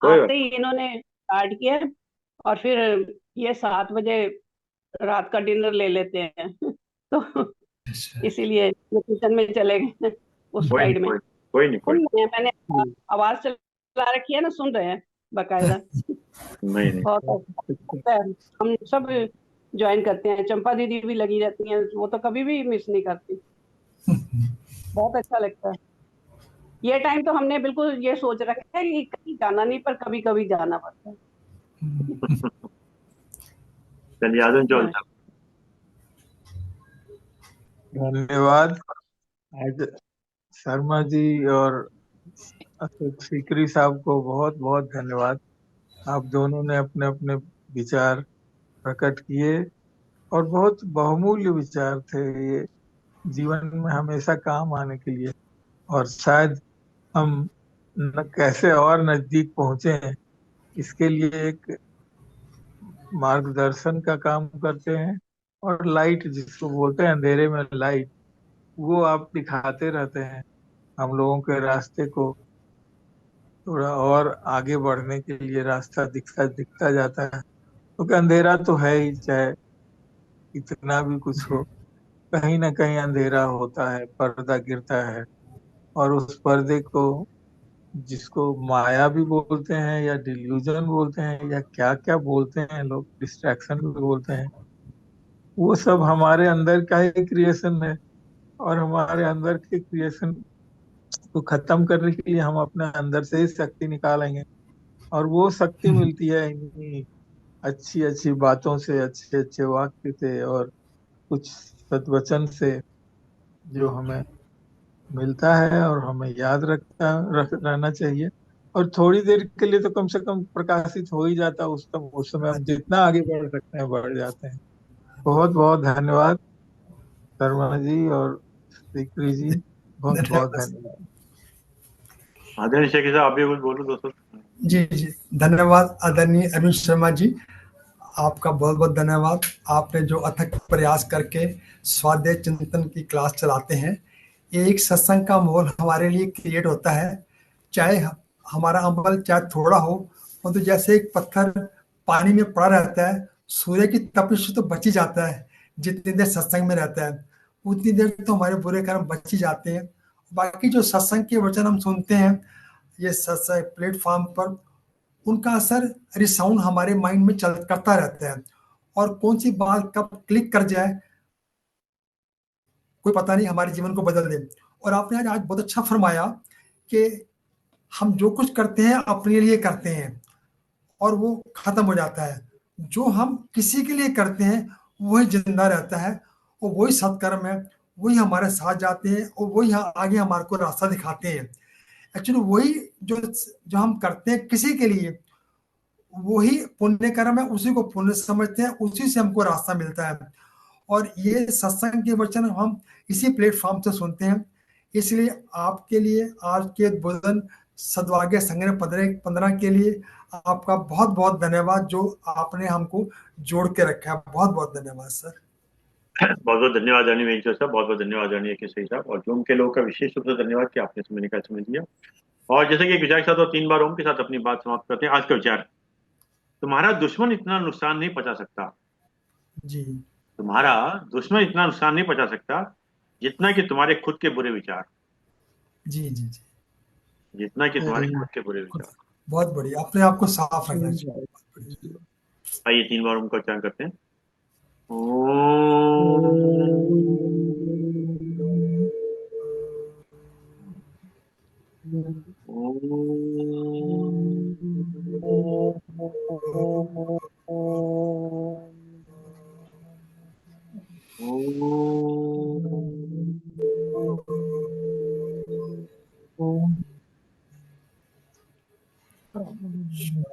कोई बात। आते ही इन्होंने स्टार्ट किया, और फिर ये 7 बजे रात का डिनर ले लेते हैं। तो अच्छा। इसीलिए ये किचन में चले गए उस कोई नहीं साइड में। कोई नहीं कोई सुन रहे हैं, मैंने जी। आवाज चला रखी है ना, सुन रहे हैं बकायदा। नहीं नहीं। बहुत अच्छा है। हम सब ज्वाइन करते हैं, चंपा दीदी भी लगी रहती हैं, वो तो कभी भी मिस नहीं करती। बहुत अच्छा लगता है। ये टाइम तो हमने बिल्कुल ये सोच रखा है कि कहीं जाना नहीं, पर कभी कभी जाना पड़ता है। चलिए आदम चौल हाँ, साहब। धन्यवाद। आज शर्मा जी और अशोक सीकरी साहब को बहुत बहुत धन्यवाद। आप दोनों ने अपने अपने विचार प्रकट किए, और बहुत बहुमूल्य विचार थे ये, जीवन में हमेशा काम आने के लिए। और शायद हम कैसे और नजदीक पहुंचे हैं, इसके लिए एक मार्गदर्शन का काम करते हैं। और लाइट जिसको बोलते हैं, अंधेरे में लाइट, वो आप दिखाते रहते हैं हम लोगों के रास्ते को थोड़ा और आगे बढ़ने के लिए रास्ता दिखता दिखता जाता है, क्योंकि अंधेरा तो है ही, चाहे कितना भी कुछ हो, कहीं ना कहीं अंधेरा होता है, पर्दा गिरता है। और उस पर्दे को, जिसको माया भी बोलते हैं या डिल्यूजन बोलते हैं या क्या क्या बोलते हैं लोग, डिस्ट्रैक्शन भी बोलते हैं, वो सब हमारे अंदर का ही क्रिएशन है। और हमारे अंदर के क्रिएशन को खत्म करने के लिए हम अपने अंदर से ही शक्ति निकालेंगे, और वो शक्ति मिलती है इन्हीं अच्छी अच्छी बातों से, अच्छे अच्छे वाक्य से और कुछ सद्वचन से, जो हमें मिलता है और हमें याद रहना चाहिए। और थोड़ी देर के लिए तो कम से कम प्रकाशित हो ही जाता है, उस समय हम जितना आगे बढ़ सकते हैं बढ़ जाते हैं। बहुत बहुत धन्यवाद शर्मा जी और सीकरी जी, बहुत बहुत धन्यवाद। धन्यवाद। आदरणीय शेखी साहब, आप भी कुछ बोलो दोस्तों। जी जी, धन्यवाद आदरणीय अरुण शर्मा जी, आपका बहुत बहुत धन्यवाद। आपने जो अथक प्रयास करके स्वाध्याय चिंतन की क्लास चलाते हैं, एक सत्संग का माहौल हमारे लिए क्रिएट होता है, चाहे हमारा अमल चाहे थोड़ा हो, तो जैसे एक पत्थर पानी में पड़ा रहता है, सूर्य की तपिश तो बच ही जाता है, जितनी देर सत्संग में रहता है उतनी देर तो हमारे बुरे कर्म बच ही जाते हैं। बाकी जो सत्संग के वचन हम सुनते हैं ये सत्संग प्लेटफॉर्म पर, उनका असर रिसाउंड हमारे माइंड में चल करता रहता है, और कौन सी बात कब क्लिक कर जाए कोई पता नहीं, हमारे जीवन को बदल दे। और आपने आज बहुत अच्छा फरमाया कि हम जो कुछ करते हैं अपने लिए करते हैं और वो खत्म हो जाता है, जो हम किसी के लिए करते हैं वही जिंदा रहता है, और वही सत्कर्म है, वही हमारे साथ जाते हैं और वही आगे हमारे को रास्ता दिखाते हैं। एक्चुअली वही जो जो हम करते हैं किसी के लिए, वही पुण्य कर्म है, उसी को पुण्य समझते हैं, उसी से हमको रास्ता मिलता है। और ये सत्संग के वचन हम इसी प्लेटफॉर्म से सुनते हैं, इसलिए आपके लिए आज के उद्बोधन सद्भाग्य संग्रह 15 के लिए आपका बहुत बहुत धन्यवाद, जो आपने हमको जोड़ के रखा है। बहुत बहुत धन्यवाद सर। बहुत बहुत धन्यवाद आदरणीय वेंकटेश्वर साहब, बहुत बहुत धन्यवाद आदरणीय केसरी साहब, और जूम के लोगों का विशेष रूप से धन्यवाद कि आपने समय निकाल समय दिया। और जैसे कि एक विचार के साथ और 3 बार ओम के साथ अपनी बात समाप्त करते हैं। आज का विचार: तुम्हारा दुश्मन इतना नुकसान नहीं पहुंचा सकता, जी तुम्हारा दुश्मन इतना नुकसान नहीं पहुंचा सकता जितना कि तुम्हारे खुद के बुरे विचार, जी जी जी, जितना कि तुम्हारे खुद के बुरे विचार। बहुत बढ़िया, अपने आप को साफ रखना चाहिए। आइए 3 बार ओम का उच्चारण करते हैं।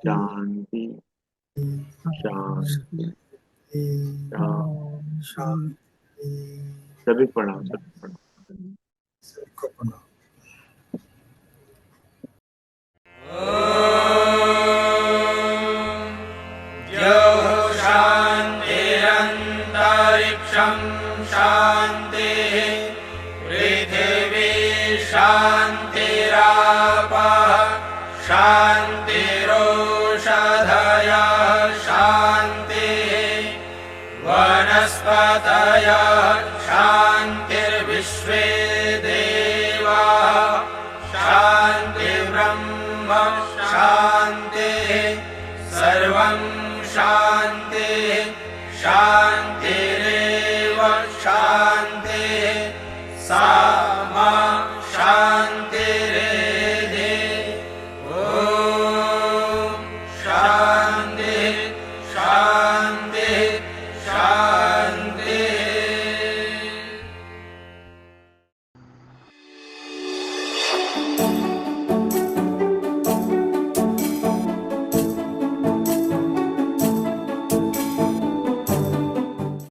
शांति शांति शांति। सभी प्रणाम, सभी प्रणाम। सबको प्रणाम। शान्तिरन्तरिक्षं शान्तिः पृथिवी शान्तिरापः शान्तिरोषधयः शान्तिः वनस्पतयः शान्तिर्विश्वे देवाः शान्तिर्ब्रह्म शान्तिः सर्वं शान्तिः शान्तिरेव शान्तिः सा मा